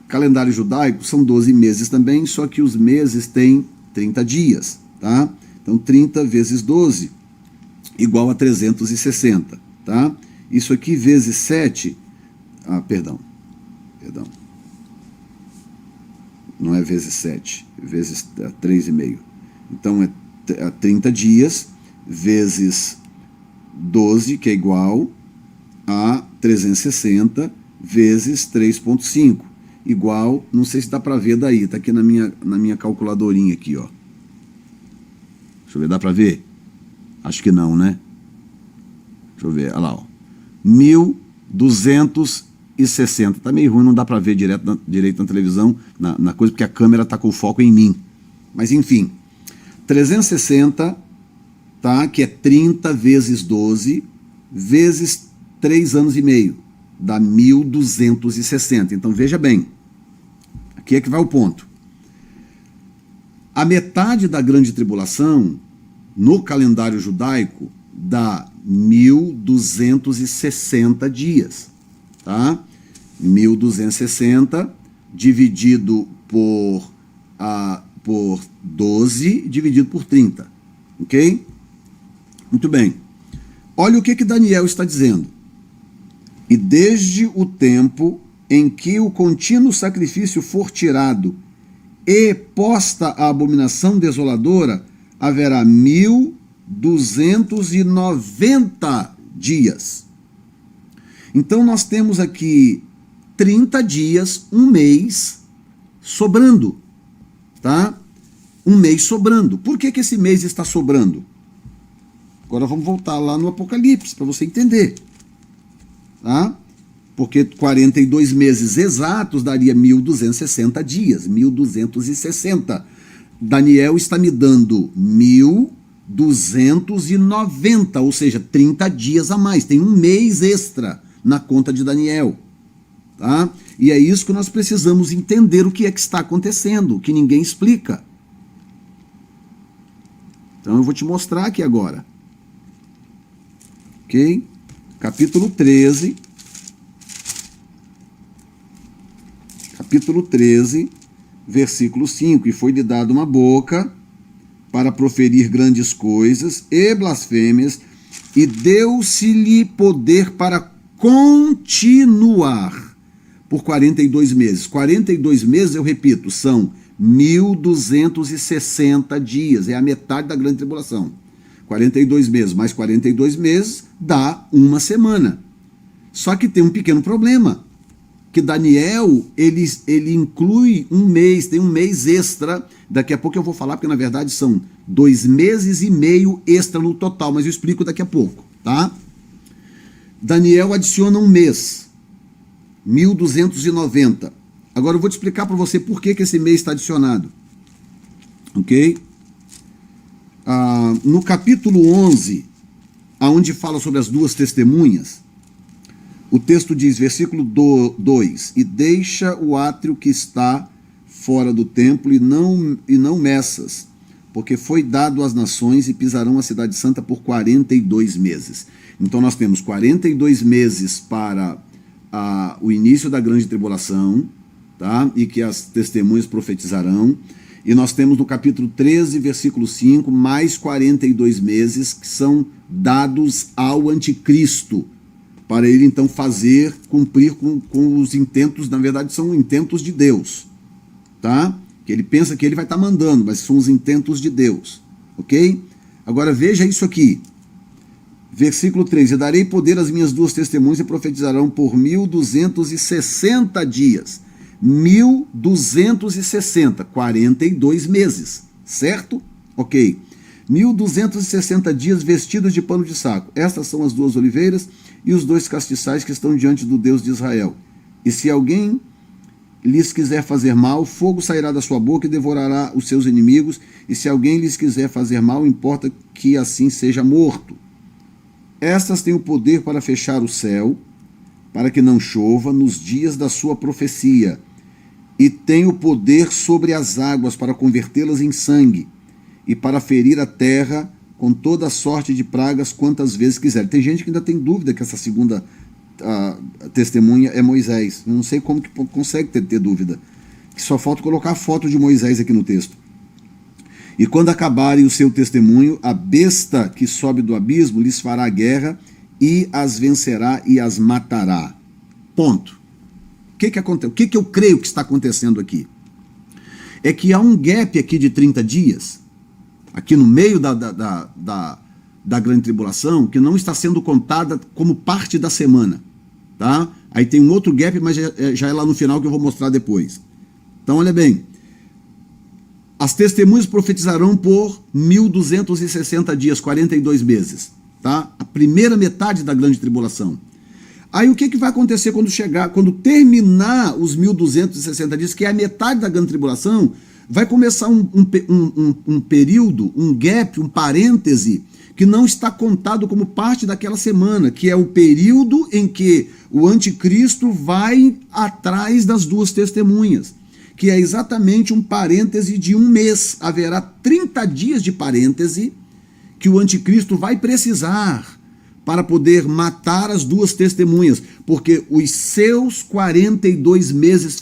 calendário judaico são 12 meses também, só que os meses têm 30 dias, tá? Então 30 vezes 12 igual a 360, tá? Isso aqui vezes 7, perdão, não é vezes 7, vezes 3,5. Então é 30 dias vezes 12, que é igual a 360 vezes 3,5, igual, não sei se dá para ver daí, tá aqui na minha calculadorinha aqui, ó. Deixa eu ver, dá para ver? Acho que não, né? Deixa eu ver, olha lá, ó. 1260. Tá meio ruim, não dá para ver direito na televisão, na coisa, porque a câmera tá com o foco em mim. Mas enfim, 360, tá? Que é 30 vezes 12, vezes 3 anos e meio. Dá 1260. Então veja bem, aqui é que vai o ponto. A metade da grande tribulação, no calendário judaico, dá 1260 dias, tá? 1260 dividido por 12, dividido por 30, ok? Muito bem. Olha o que Daniel está dizendo. E desde o tempo em que o contínuo sacrifício for tirado e posta a abominação desoladora, haverá 1290 dias. Então nós temos aqui 30 dias, um mês sobrando, tá? Um mês sobrando. Por que esse mês está sobrando? Agora vamos voltar lá no Apocalipse para você entender, tá? Porque 42 meses exatos daria 1260 dias, 1260. Daniel está me dando 1290, ou seja, 30 dias a mais. Tem um mês extra na conta de Daniel, tá? E é isso que nós precisamos entender, o que é que está acontecendo, que ninguém explica. Então eu vou te mostrar aqui agora. Ok? Capítulo 13. Capítulo 13, versículo 5. E foi-lhe dado uma boca para proferir grandes coisas e blasfêmias, e deu-se-lhe poder para continuar por 42 meses. 42 meses, eu repito, são 1260 dias. É a metade da grande tribulação. 42 meses mais 42 meses dá uma semana. Só que tem um pequeno problema, que Daniel, ele inclui um mês, tem um mês extra. Daqui a pouco eu vou falar, porque na verdade são 2 meses e meio extra no total, mas eu explico daqui a pouco, tá? Daniel adiciona um mês, 1290. Agora eu vou te explicar para você por que esse mês está adicionado, ok? No capítulo 11, aonde fala sobre as duas testemunhas, o texto diz, versículo 2, e deixa o átrio que está fora do templo e não meças, porque foi dado às nações e pisarão a cidade santa por 42 meses. Então nós temos 42 meses para o início da grande tribulação, tá? E que as testemunhas profetizarão. E nós temos no capítulo 13, versículo 5, mais 42 meses que são dados ao anticristo, para ele então cumprir com os intentos, na verdade são intentos de Deus, tá? Que ele pensa que ele vai estar mandando, mas são os intentos de Deus, ok? Agora veja isso aqui, Versículo 3: e darei poder às minhas duas testemunhas e profetizarão por 1260 dias. 1260, 42 meses, certo? Ok. 1260 dias vestidos de pano de saco. Estas são as duas oliveiras e os dois castiçais que estão diante do Deus de Israel. E se alguém lhes quiser fazer mal, fogo sairá da sua boca e devorará os seus inimigos. E se alguém lhes quiser fazer mal, importa que assim seja morto. Estas têm o poder para fechar o céu, para que não chova nos dias da sua profecia, e têm o poder sobre as águas para convertê-las em sangue, e para ferir a terra com toda sorte de pragas quantas vezes quiser. Tem gente que ainda tem dúvida que essa segunda testemunha é Moisés. Eu não sei como que consegue ter dúvida. Que só falta colocar a foto de Moisés aqui no texto. E quando acabarem o seu testemunho, a besta que sobe do abismo lhes fará guerra e as vencerá e as matará. Ponto. O que acontece? O que eu creio que está acontecendo aqui? É que há um gap aqui de 30 dias, aqui no meio da grande tribulação, que não está sendo contada como parte da semana. Tá? Aí tem um outro gap, mas já é lá no final que eu vou mostrar depois. Então, olha bem. As testemunhas profetizarão por 1260 dias, 42 meses. Tá? A primeira metade da grande tribulação. Aí o que vai acontecer quando terminar os 1260 dias, que é a metade da grande tribulação, vai começar um período, um gap, um parêntese, que não está contado como parte daquela semana, que é o período em que o anticristo vai atrás das duas testemunhas, que é exatamente um parêntese de um mês. Haverá 30 dias de parêntese que o anticristo vai precisar para poder matar as duas testemunhas, porque os seus 42 meses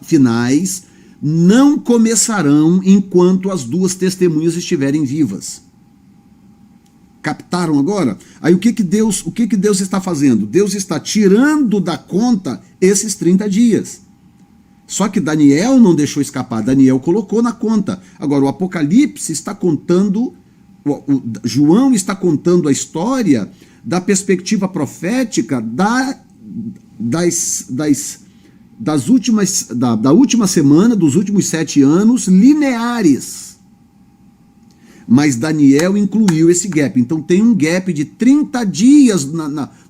finais não começarão enquanto as duas testemunhas estiverem vivas. Captaram agora? Aí o que Deus está fazendo? Deus está tirando da conta esses 30 dias. Só que Daniel não deixou escapar, Daniel colocou na conta. Agora o Apocalipse está contando, João está contando a história da perspectiva profética da última semana, dos últimos 7 anos lineares. Mas Daniel incluiu esse gap. Então tem um gap de 30 dias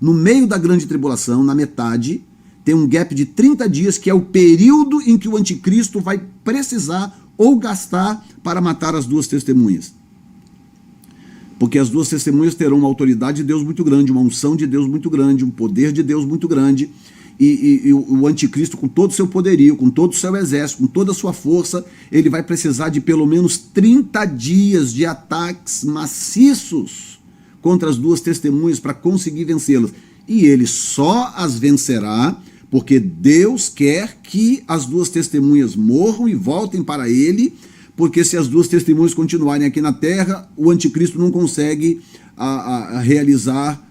no meio da grande tribulação, na metade. Tem um gap de 30 dias, que é o período em que o anticristo vai precisar ou gastar para matar as duas testemunhas. Porque as duas testemunhas terão uma autoridade de Deus muito grande, uma unção de Deus muito grande, um poder de Deus muito grande. E o anticristo, com todo o seu poderio, com todo o seu exército, com toda a sua força, ele vai precisar de pelo menos 30 dias de ataques maciços contra as duas testemunhas para conseguir vencê-las. E ele só as vencerá porque Deus quer que as duas testemunhas morram e voltem para ele, porque se as duas testemunhas continuarem aqui na terra, o anticristo não consegue realizar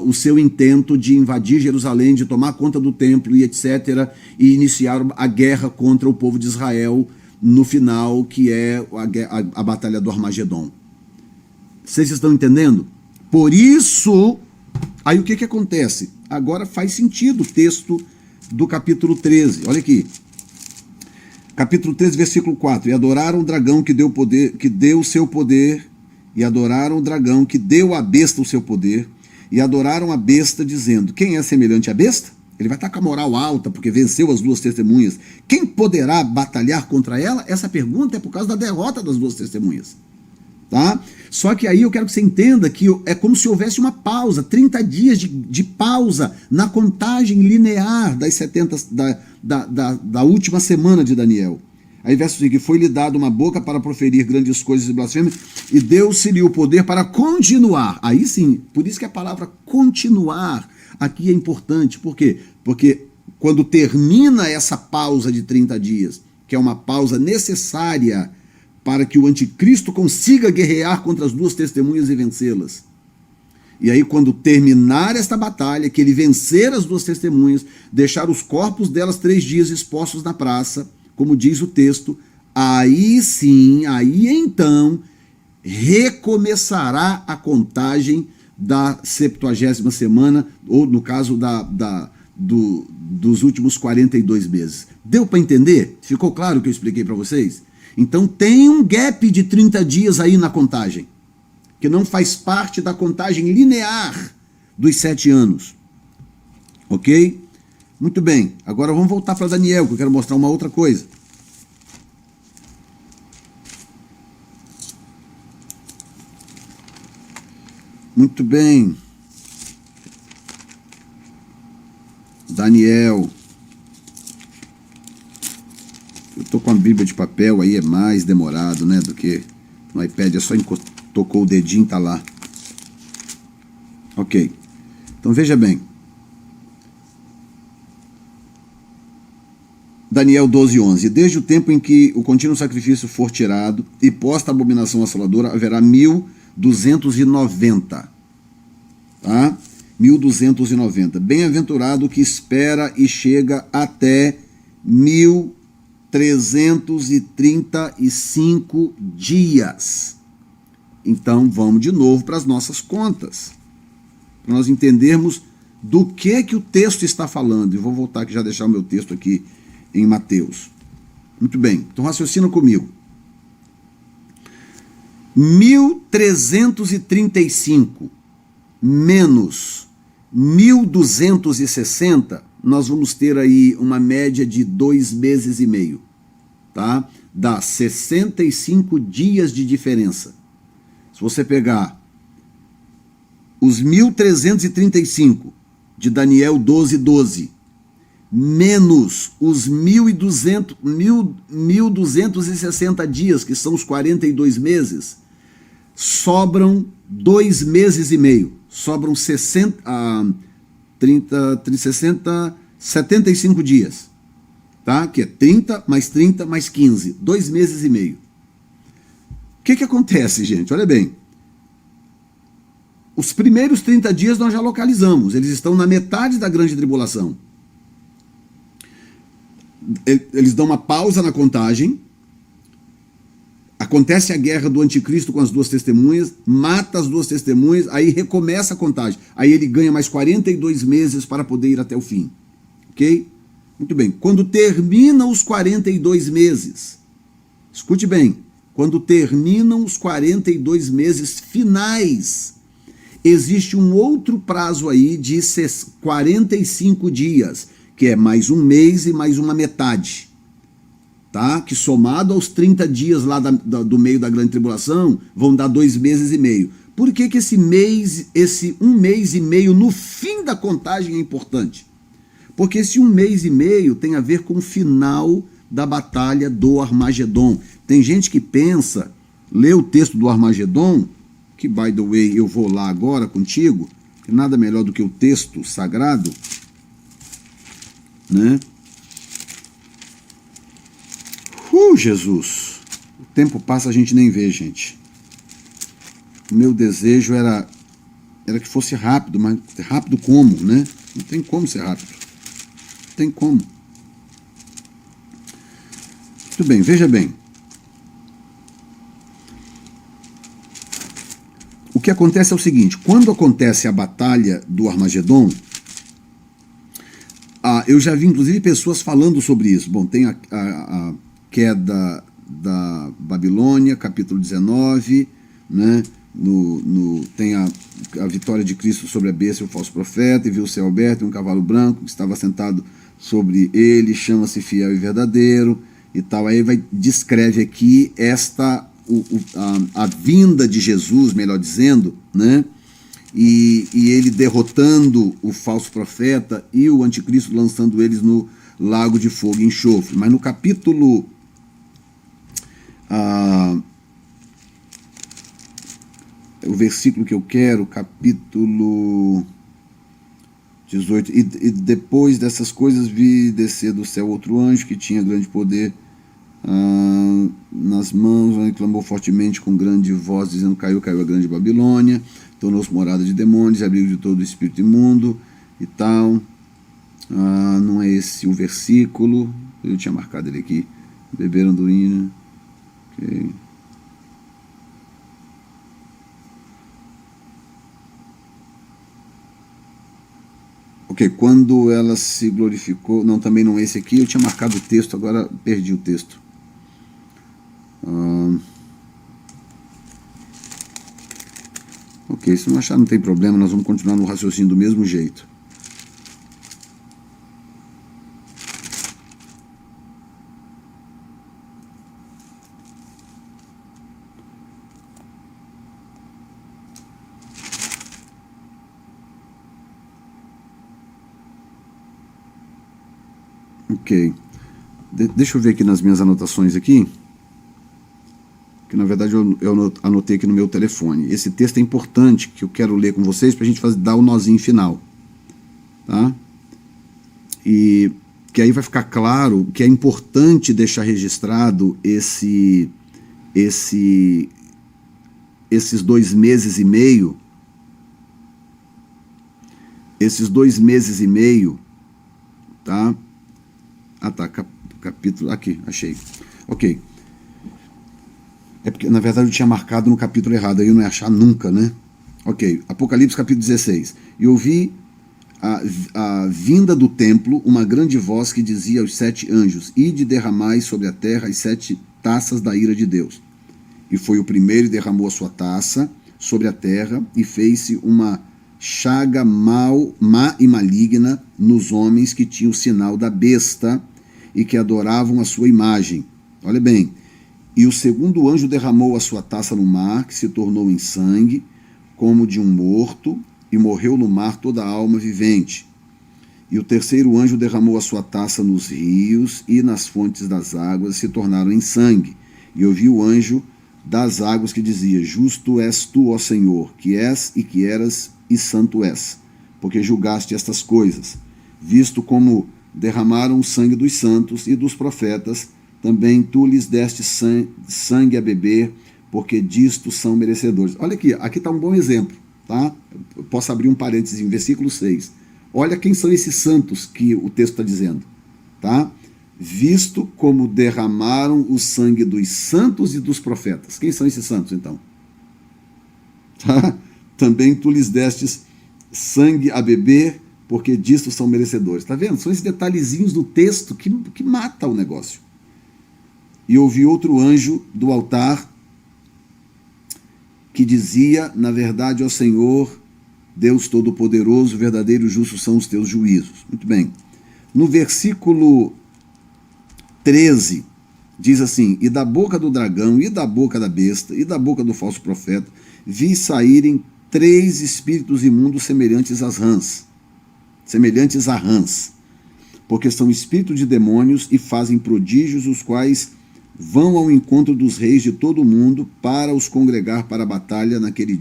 o seu intento de invadir Jerusalém, de tomar conta do templo e etc., e iniciar a guerra contra o povo de Israel no final, que é a batalha do Armagedon. Vocês estão entendendo? Por isso, aí o que acontece? Agora faz sentido o texto do capítulo 13. Olha aqui. Capítulo 13, versículo 4. E adoraram o dragão que deu o seu poder, e adoraram o dragão que deu à besta o seu poder, e adoraram a besta, dizendo: quem é semelhante à besta? Ele vai estar com a moral alta, porque venceu as duas testemunhas. Quem poderá batalhar contra ela? Essa pergunta é por causa da derrota das duas testemunhas. Tá? Só que aí eu quero que você entenda que é como se houvesse uma pausa, 30 dias de pausa na contagem linear das 70 da última semana de Daniel. Aí verso 5, foi-lhe dado uma boca para proferir grandes coisas e blasfêmias, e deu-se-lhe o poder para continuar. Aí sim, por isso que a palavra continuar aqui é importante. Por quê? Porque quando termina essa pausa de 30 dias, que é uma pausa necessária para que o anticristo consiga guerrear contra as duas testemunhas e vencê-las. E aí, quando terminar esta batalha, que ele vencer as duas testemunhas, deixar os corpos delas 3 dias expostos na praça, como diz o texto, aí sim, aí então, recomeçará a contagem da 70ª semana, ou no caso dos últimos 42 meses. Deu para entender? Ficou claro o que eu expliquei para vocês? Então tem um gap de 30 dias aí na contagem, que não faz parte da contagem linear dos 7 anos. Ok? Muito bem. Agora vamos voltar para Daniel, que eu quero mostrar uma outra coisa. Muito bem. Daniel. Eu estou com a Bíblia de papel, aí é mais demorado, né, do que no iPad. É só tocou o dedinho, tá lá. Ok. Então veja bem. Daniel 12:11. Desde o tempo em que o contínuo sacrifício for tirado e posta a abominação assoladora, haverá 1290. Tá? 1290. Bem-aventurado que espera e chega até 1335 dias. Então vamos de novo para as nossas contas, para nós entendermos do que o texto está falando. E vou voltar aqui, já deixar o meu texto aqui em Mateus. Muito bem, então raciocina comigo. 1335 menos 1260, nós vamos ter aí uma média de 2 meses e meio, tá? Dá 65 dias de diferença. Se você pegar os 1335 de Daniel 12:12 menos os 1260 dias, que são os 42 meses, sobram 2 meses e meio. Sobram 75 dias. Tá? Que é 30 mais 30 mais 15. 2 meses e meio. O que acontece, gente? Olha bem. Os primeiros 30 dias nós já localizamos. Eles estão na metade da grande tribulação. Eles dão uma pausa na contagem. Acontece a guerra do anticristo com as 2 testemunhas, mata as 2 testemunhas, aí recomeça a contagem. Aí ele ganha mais 42 meses para poder ir até o fim. Ok? Muito bem. Quando terminam os 42 meses, escute bem, quando terminam os 42 meses finais, existe um outro prazo aí de 45 dias, que é mais um mês e mais uma metade. Tá? Que somado aos 30 dias lá do meio da grande tribulação, vão dar 2 meses e meio. Por que esse 1 mês e meio no fim da contagem é importante? Porque esse 1 mês e meio tem a ver com o final da batalha do Armagedon. Tem gente que pensa, lê o texto do Armagedon, que, by the way, eu vou lá agora contigo, que nada melhor do que o texto sagrado, né? Jesus, o tempo passa, a gente nem vê, gente. O meu desejo era que fosse rápido, mas rápido como, né? Não tem como ser rápido. Não tem como. Muito bem, veja bem. O que acontece é o seguinte, quando acontece a batalha do Armagedon, eu já vi inclusive pessoas falando sobre isso. Bom, tem a queda da Babilônia, capítulo 19, né? Tem a vitória de Cristo sobre a besta e o falso profeta, e viu o céu aberto e um cavalo branco que estava sentado sobre ele, chama-se Fiel e Verdadeiro, e tal. Aí descreve aqui a vinda de Jesus, melhor dizendo, né? E ele derrotando o falso profeta e o anticristo, lançando eles no lago de fogo e enxofre. Mas no capítulo o versículo que eu quero, capítulo 18, e depois dessas coisas vi descer do céu outro anjo que tinha grande poder nas mãos, ele clamou fortemente com grande voz, dizendo: caiu a grande Babilônia, tornou-se morada de demônios, abrigo de todo o espírito imundo e tal. Não é esse o versículo, eu tinha marcado ele aqui. Beberam do hino. Okay. Ok, quando ela se glorificou... Não, também não é esse aqui. Eu tinha marcado o texto, agora perdi o texto. Ok, se não achar não tem problema, nós vamos continuar no raciocínio do mesmo jeito. Ok. Deixa eu ver aqui nas minhas anotações aqui. Que na verdade eu anotei aqui no meu telefone. Esse texto é importante, que eu quero ler com vocês para a gente dar o nozinho final. Tá? E que aí vai ficar claro que é importante deixar registrado esses 2 meses e meio. Esses 2 meses e meio, tá? Ah, tá, capítulo, aqui, achei. Ok. É porque, na verdade, eu tinha marcado no capítulo errado, aí eu não ia achar nunca, né? Ok, Apocalipse capítulo 16. E ouvi a vinda do templo, uma grande voz que dizia aos 7 anjos: Ide e derramai sobre a terra as 7 taças da ira de Deus. E foi o primeiro e derramou a sua taça sobre a terra, e fez-se uma chaga má e maligna nos homens que tinham o sinal da besta e que adoravam a sua imagem. Olha bem, e o segundo anjo derramou a sua taça no mar, que se tornou em sangue, como de um morto, e morreu no mar toda a alma vivente. E o terceiro anjo derramou a sua taça nos rios e nas fontes das águas, se tornaram em sangue. E ouvi o anjo das águas que dizia: Justo és tu, ó Senhor, que és e que eras, e santo és, porque julgaste estas coisas. Visto como derramaram o sangue dos santos e dos profetas, também tu lhes deste sangue a beber, porque disto são merecedores. Olha aqui está um bom exemplo, tá? Eu posso abrir um parênteses em versículo 6. Olha quem são esses santos que o texto está dizendo, tá? Visto como derramaram o sangue dos santos e dos profetas. Quem são esses santos, então? Tá? Também tu lhes destes sangue a beber, porque disto são merecedores. Tá vendo? São esses detalhezinhos do texto que mata o negócio. E ouvi outro anjo do altar que dizia: Na verdade, ó Senhor, Deus Todo-Poderoso, verdadeiro e justo são os teus juízos. Muito bem. No versículo 13, diz assim: E da boca do dragão, e da boca da besta, e da boca do falso profeta, vi saírem 3 espíritos imundos semelhantes a rãs, porque são espíritos de demônios e fazem prodígios, os quais vão ao encontro dos reis de todo o mundo para os congregar para a batalha naquele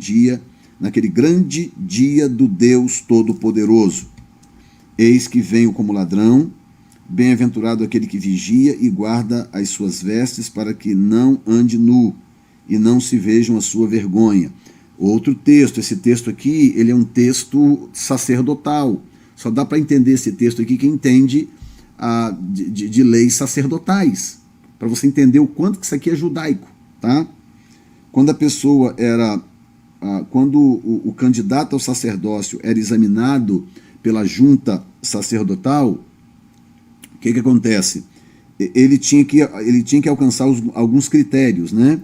grande dia do Deus Todo-Poderoso. Eis que venho como ladrão, bem-aventurado aquele que vigia e guarda as suas vestes para que não ande nu e não se vejam a sua vergonha. Outro texto, esse texto aqui, ele é um texto sacerdotal. Só dá para entender esse texto aqui quem entende de leis sacerdotais, para você entender o quanto que isso aqui é judaico, tá? Quando a pessoa quando o candidato ao sacerdócio era examinado pela junta sacerdotal, o que acontece? Ele tinha que alcançar alguns critérios, né,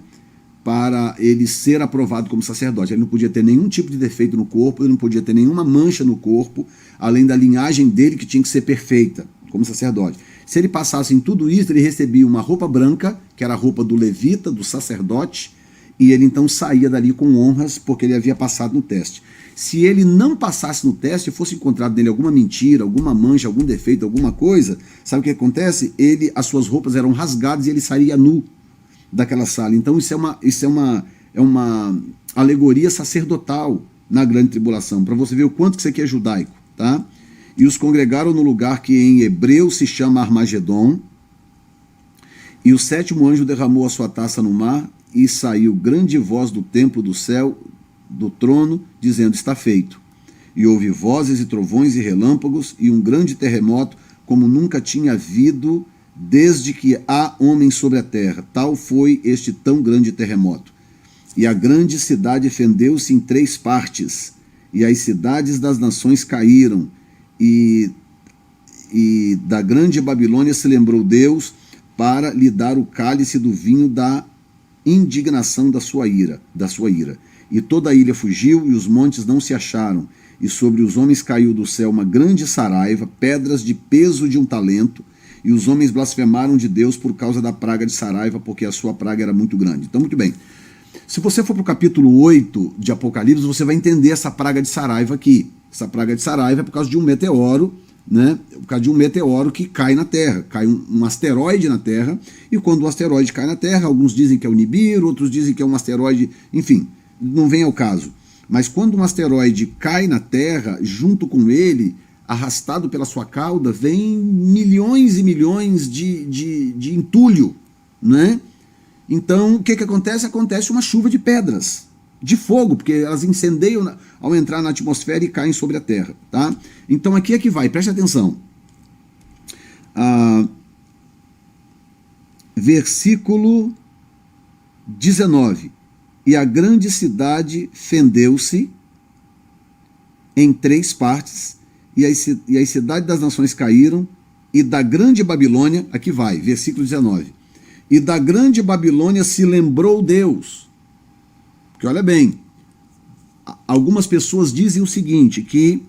para ele ser aprovado como sacerdote. Ele não podia ter nenhum tipo de defeito no corpo, ele não podia ter nenhuma mancha no corpo, além da linhagem dele, que tinha que ser perfeita como sacerdote. Se ele passasse em tudo isso, ele recebia uma roupa branca, que era a roupa do levita, do sacerdote, e ele então saía dali com honras, porque ele havia passado no teste. Se ele não passasse no teste, fosse encontrado nele alguma mentira, alguma mancha, algum defeito, alguma coisa, sabe o que acontece? As suas roupas eram rasgadas e ele sairia nu daquela sala. Então isso é uma alegoria sacerdotal na grande tribulação, para você ver o quanto que isso aqui é judaico, tá? E os congregaram no lugar que em hebreu se chama Armagedon, e o 7º anjo derramou a sua taça no mar, e saiu grande voz do templo do céu, do trono, dizendo: Está feito. E houve vozes e trovões e relâmpagos, e um grande terremoto, como nunca tinha havido desde que há homem sobre a terra. Tal foi este tão grande terremoto. E a grande cidade fendeu-se em 3 partes, e as cidades das nações caíram, e da grande Babilônia se lembrou Deus para lhe dar o cálice do vinho da indignação da sua ira. E toda a ilha fugiu, e os montes não se acharam, e sobre os homens caiu do céu uma grande saraiva, pedras de peso de 1 talento, e os homens blasfemaram de Deus por causa da praga de saraiva, porque a sua praga era muito grande. Então, muito bem. Se você for para o capítulo 8 de Apocalipse, você vai entender essa praga de saraiva aqui. Essa praga de saraiva é por causa de um meteoro, né? Por causa de um meteoro que cai na Terra. Cai um asteroide na Terra, e quando o asteroide cai na Terra, alguns dizem que é o Nibiru, outros dizem que é um asteroide, enfim, não vem ao caso. Mas quando um asteroide cai na Terra, junto com ele, arrastado pela sua cauda, vem milhões e milhões de entulho, né? Então, o que acontece? Acontece uma chuva de pedras, de fogo, porque elas incendeiam ao entrar na atmosfera e caem sobre a Terra, tá? Então, aqui é que vai, preste atenção. Versículo 19. E a grande cidade fendeu-se em 3 partes, e as cidades das nações caíram, e da grande Babilônia, aqui vai, versículo 19, e da grande Babilônia se lembrou Deus. Porque olha bem, algumas pessoas dizem o seguinte, que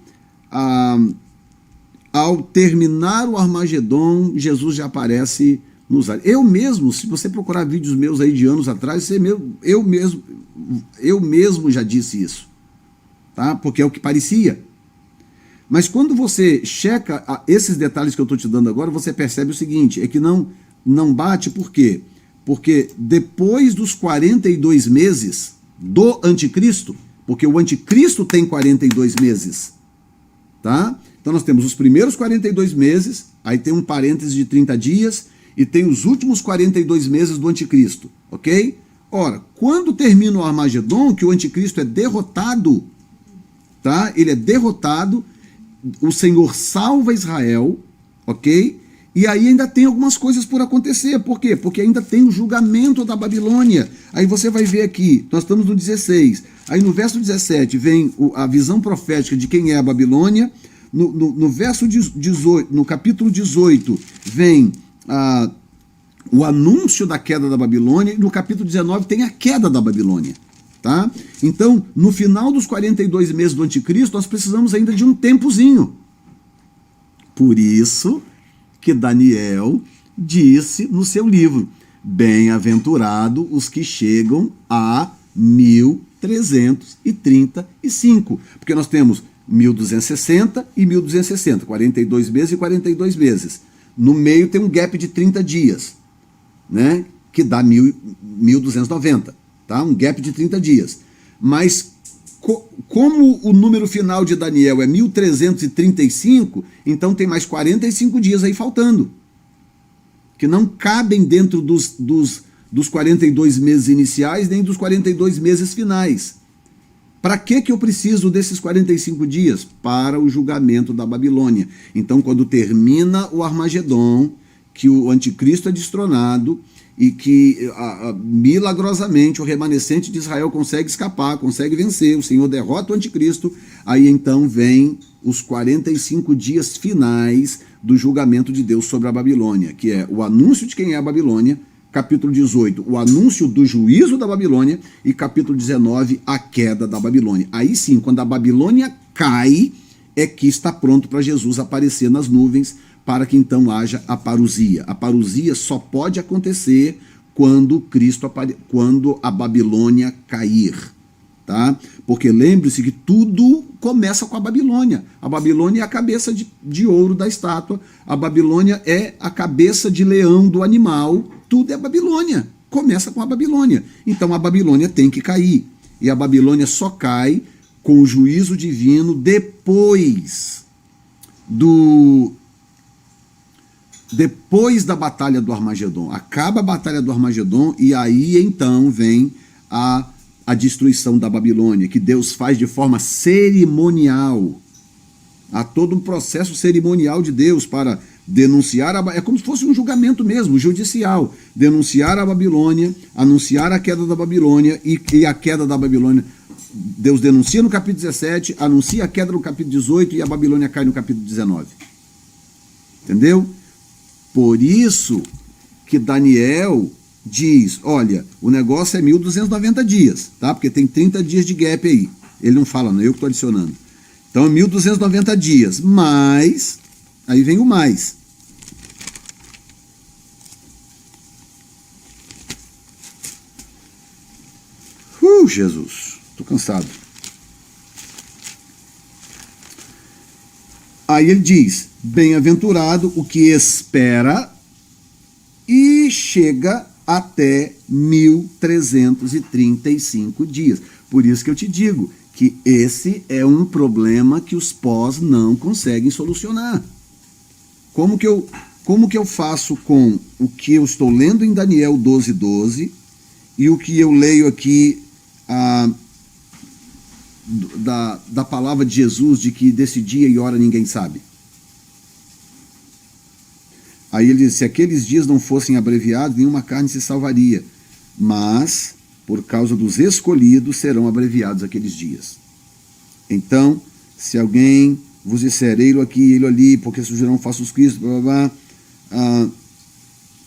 ao terminar o Armagedon, Jesus já aparece nos ares. Eu mesmo, se você procurar vídeos meus aí de anos atrás, eu mesmo já disse isso, tá? Porque é o que parecia. Mas quando você checa esses detalhes que eu estou te dando agora, você percebe o seguinte, é que não bate, por quê? Porque depois dos 42 meses do anticristo, porque o anticristo tem 42 meses, tá? Então nós temos os primeiros 42 meses, aí tem um parêntese de 30 dias, e tem os últimos 42 meses do anticristo, ok? Ora, quando termina o Armagedon, que o anticristo é derrotado, tá? Ele é derrotado, o Senhor salva Israel, ok? E aí ainda tem algumas coisas por acontecer. Por quê? Porque ainda tem o julgamento da Babilônia. Aí você vai ver aqui, nós estamos no 16. Aí no verso 17 vem a visão profética de quem é a Babilônia. No verso 18, no capítulo 18, vem o anúncio da queda da Babilônia. E no capítulo 19 tem a queda da Babilônia. Tá? Então, no final dos 42 meses do anticristo, nós precisamos ainda de um tempozinho. Por isso que Daniel disse no seu livro, bem-aventurado os que chegam a 1335, porque nós temos 1260 e 1260, 42 meses e 42 meses. No meio tem um gap de 30 dias, né, que dá 1290, tá? Um gap de 30 dias. Mas como o número final de Daniel é 1335, então tem mais 45 dias aí faltando, que não cabem dentro dos 42 meses iniciais, nem dos 42 meses finais. Para que eu preciso desses 45 dias? Para o julgamento da Babilônia. Então, quando termina o Armagedon, que o anticristo é destronado, e que milagrosamente o remanescente de Israel consegue escapar, consegue vencer, o Senhor derrota o anticristo, aí então vem os 45 dias finais do julgamento de Deus sobre a Babilônia, que é o anúncio de quem é a Babilônia, capítulo 18, o anúncio do juízo da Babilônia, e capítulo 19, a queda da Babilônia. Aí sim, quando a Babilônia cai, é que está pronto para Jesus aparecer nas nuvens, para que então haja a parousia. A parousia só pode acontecer quando quando a Babilônia cair, tá? Porque lembre-se que tudo começa com a Babilônia. A Babilônia é a cabeça de ouro da estátua, a Babilônia é a cabeça de leão do animal, tudo é Babilônia. Começa com a Babilônia. Então a Babilônia tem que cair. E a Babilônia só cai com o juízo divino depois da batalha do Armagedon. Acaba a batalha do Armagedon e aí então vem a destruição da Babilônia, que Deus faz de forma cerimonial. Há todo um processo cerimonial de Deus para denunciar, é como se fosse um julgamento mesmo, judicial, denunciar a Babilônia, anunciar a queda da Babilônia, e a queda da Babilônia Deus denuncia no capítulo 17, anuncia a queda no capítulo 18 e a Babilônia cai no capítulo 19. Entendeu? Por isso que Daniel diz, olha, o negócio é 1290 dias, tá? Porque tem 30 dias de gap aí. Ele não fala, não, eu que estou adicionando. Então é 1290 dias, mas, aí vem o mais. Jesus, estou cansado. Aí ele diz, bem-aventurado o que espera e chega até 1335 dias. Por isso que eu te digo que esse é um problema que os pós não conseguem solucionar. Como que eu faço com o que eu estou lendo em Daniel 12:12 e o que eu leio aqui da palavra de Jesus, de que desse dia e hora ninguém sabe? Aí ele diz, se aqueles dias não fossem abreviados, nenhuma carne se salvaria, mas por causa dos escolhidos serão abreviados aqueles dias. Então, se alguém vos disser, ei-lo aqui, ei-lo ali, porque surgirão falsos cristos, blá, blá, blá,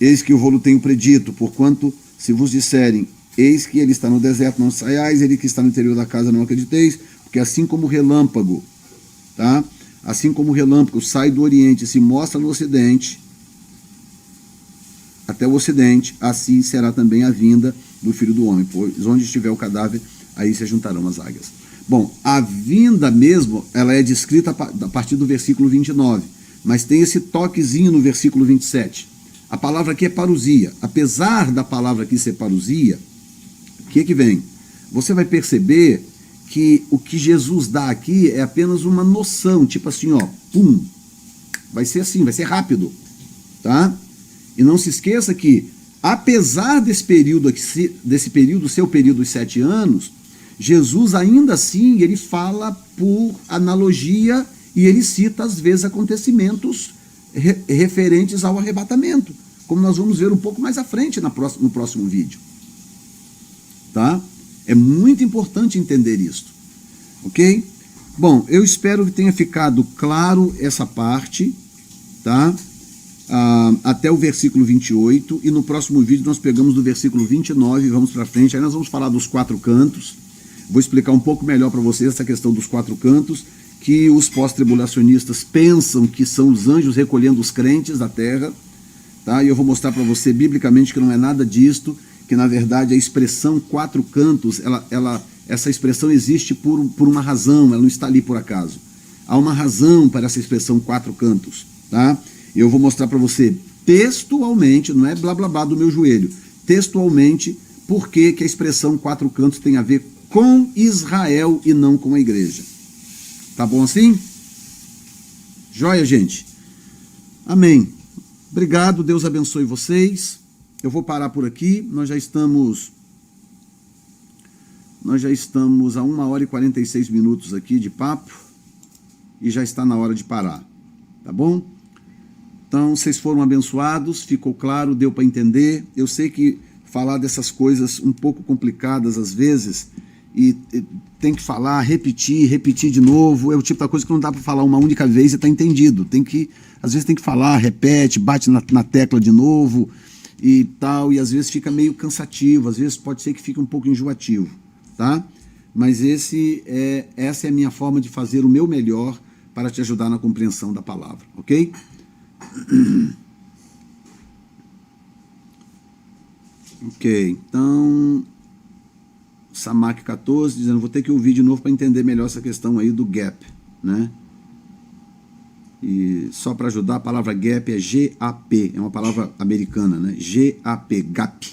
eis que eu vou-lo tenho predito, porquanto se vos disserem, eis que ele está no deserto, não saiais, ele que está no interior da casa, não acrediteis, porque assim como o relâmpago, tá? Assim como o relâmpago sai do oriente e se mostra no ocidente, até o ocidente, assim será também a vinda do Filho do Homem, pois onde estiver o cadáver, aí se juntarão as águias. Bom, a vinda mesmo, ela é descrita a partir do versículo 29, mas tem esse toquezinho no versículo 27. A palavra aqui é parousia. Apesar da palavra aqui ser parousia, o que vem? Você vai perceber que o que Jesus dá aqui é apenas uma noção, tipo assim, ó, pum, vai ser assim, vai ser rápido, tá? E não se esqueça que, apesar desse período, seu período dos 7 anos, Jesus ainda assim, ele fala por analogia e ele cita às vezes acontecimentos referentes ao arrebatamento, como nós vamos ver um pouco mais à frente no próximo vídeo. Tá? É muito importante entender isso. Ok? Bom, eu espero que tenha ficado claro essa parte, tá? Até o versículo 28, e no próximo vídeo nós pegamos do versículo 29 e vamos para frente. Aí nós vamos falar dos 4 cantos. Vou explicar um pouco melhor para vocês essa questão dos 4 cantos, que os pós-tribulacionistas pensam que são os anjos recolhendo os crentes da terra, tá? E eu vou mostrar para você biblicamente que não é nada disto, que na verdade a expressão 4 cantos, essa expressão existe por uma razão, ela não está ali por acaso. Há uma razão para essa expressão 4 cantos, tá? Eu vou mostrar para você textualmente, não é blá blá blá do meu joelho, textualmente, por que a expressão 4 cantos tem a ver com Israel e não com a igreja. Tá bom assim? Joia, gente? Amém. Obrigado, Deus abençoe vocês. Eu vou parar por aqui, nós já estamos a 1h46 aqui de papo e já está na hora de parar, tá bom? Então, vocês foram abençoados, ficou claro, deu para entender. Eu sei que falar dessas coisas um pouco complicadas às vezes, e tem que falar, repetir de novo, é o tipo da coisa que não dá para falar uma única vez e tá entendido. Às vezes tem que falar, repete, bate na tecla de novo e tal, e às vezes fica meio cansativo, às vezes pode ser que fique um pouco enjoativo, tá? Mas essa é a minha forma de fazer o meu melhor para te ajudar na compreensão da palavra, ok? Ok, então Samak 14 dizendo, vou ter que ouvir de novo para entender melhor essa questão aí do gap, né? E só para ajudar, a palavra gap é G-A-P, é uma palavra americana, né? G-A-P, gap,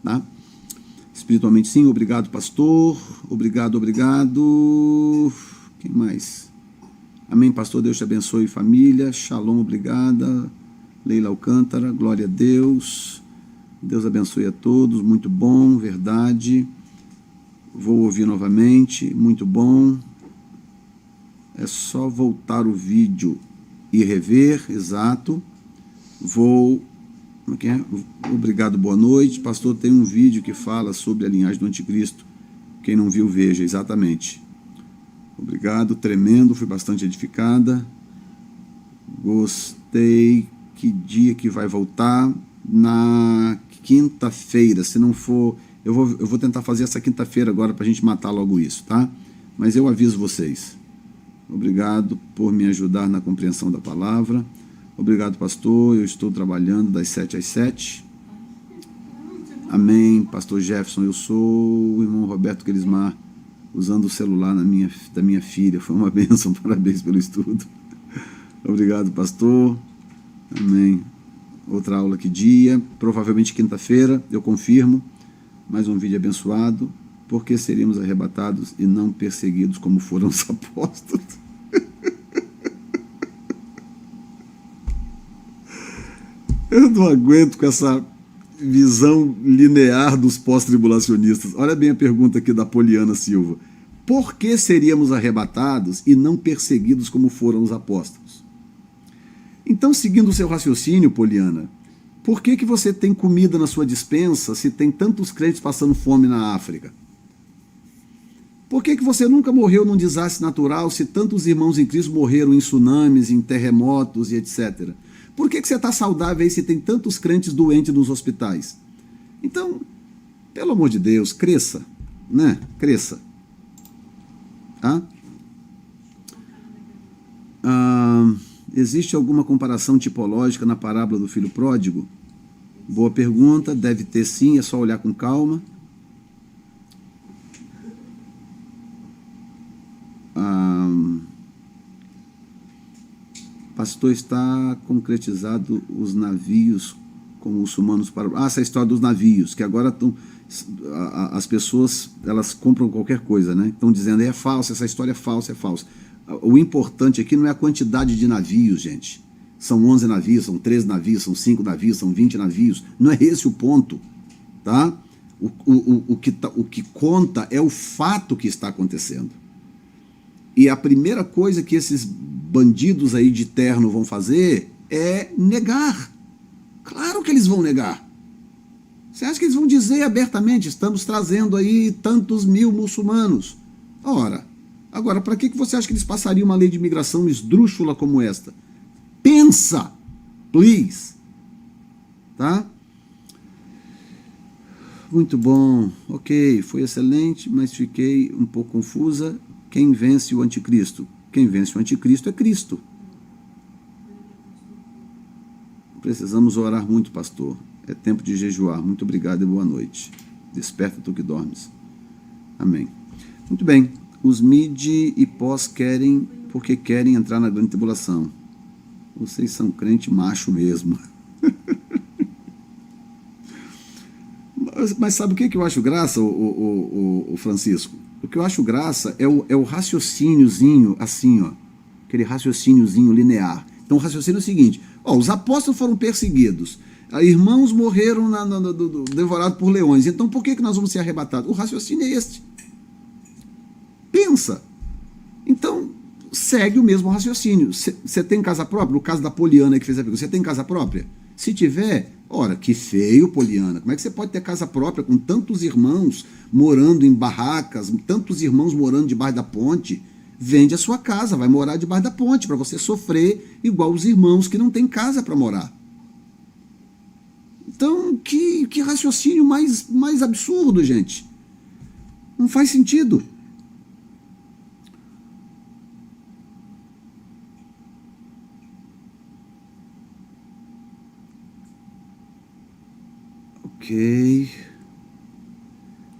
tá? Espiritualmente sim, obrigado pastor, obrigado. Quem mais? Amém, pastor, Deus te abençoe família, shalom, obrigada. Leila Alcântara, glória a Deus. Deus abençoe a todos, muito bom, verdade. Vou ouvir novamente, muito bom. É só voltar o vídeo e rever, exato. Obrigado, boa noite. Pastor, tem um vídeo que fala sobre a linhagem do anticristo. Quem não viu, veja, exatamente. Obrigado, tremendo, fui bastante edificada. Gostei. Que dia que vai voltar? Na quinta-feira. Se não for, eu vou tentar fazer essa quinta-feira agora para a gente matar logo isso, tá? Mas eu aviso vocês. Obrigado por me ajudar na compreensão da palavra. Obrigado, pastor. Eu estou trabalhando das 7 às 7. Amém. Pastor Jefferson, eu sou o irmão Roberto Crismar, usando o celular da minha filha. Foi uma bênção. Parabéns pelo estudo. Obrigado, pastor. Amém. Outra aula que dia? Provavelmente quinta-feira, eu confirmo. Mais um vídeo abençoado. Por que seríamos arrebatados e não perseguidos como foram os apóstolos? Eu não aguento com essa visão linear dos pós-tribulacionistas. Olha bem a pergunta aqui da Poliana Silva. Por que seríamos arrebatados e não perseguidos como foram os apóstolos? Então, seguindo o seu raciocínio, Poliana, por que você tem comida na sua despensa se tem tantos crentes passando fome na África? Por que você nunca morreu num desastre natural se tantos irmãos em Cristo morreram em tsunamis, em terremotos e etc.? Por que você está saudável aí se tem tantos crentes doentes nos hospitais? Então, pelo amor de Deus, cresça, né? Cresça. Tá? Existe alguma comparação tipológica na parábola do filho pródigo? Boa pergunta, deve ter sim, é só olhar com calma. Pastor, está concretizado os navios com muçulmanos para... essa história dos navios, que agora estão... as pessoas, elas compram qualquer coisa, né? Estão dizendo, é falso, essa história é falsa, é falsa. O importante aqui não é a quantidade de navios, gente. São 11 navios, são 13 navios, são 5 navios, são 20 navios. Não é esse o ponto, tá? O que conta é o fato que está acontecendo. E a primeira coisa que esses bandidos aí de terno vão fazer é negar. Claro que eles vão negar. Você acha que eles vão dizer abertamente, estamos trazendo aí tantos mil muçulmanos? Ora, agora, para que você acha que eles passariam uma lei de imigração esdrúxula como esta? Pensa, please. Tá? Muito bom. Ok, foi excelente, mas fiquei um pouco confusa. Quem vence o anticristo? Quem vence o anticristo é Cristo. Precisamos orar muito, pastor. É tempo de jejuar. Muito obrigado e boa noite. Desperta tu que dormes. Amém. Muito bem. Os mid e pós querem porque querem entrar na grande tribulação. Vocês são crente macho mesmo. Mas sabe o que eu acho graça, o Francisco? O que eu acho graça é o raciocíniozinho assim, ó, aquele raciocíniozinho linear. Então o raciocínio é o seguinte, os apóstolos foram perseguidos, irmãos morreram devorados por leões, então por que nós vamos ser arrebatados? O raciocínio é este. Pensa. Então, segue o mesmo raciocínio. Você tem casa própria? No caso da Poliana que fez a pergunta, você tem casa própria? Se tiver, ora, que feio, Poliana. Como é que você pode ter casa própria com tantos irmãos morando em barracas, tantos irmãos morando debaixo da ponte? Vende a sua casa, vai morar debaixo da ponte, para você sofrer igual os irmãos que não têm casa para morar. Então, que raciocínio mais absurdo, gente. Não faz sentido. Ok.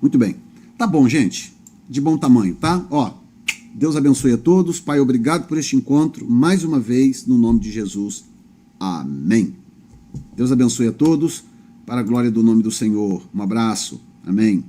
Muito bem. Tá bom, gente. De bom tamanho, tá? Ó, Deus abençoe a todos. Pai, obrigado por este encontro. Mais uma vez, no nome de Jesus. Amém. Deus abençoe a todos. Para a glória do nome do Senhor. Um abraço. Amém.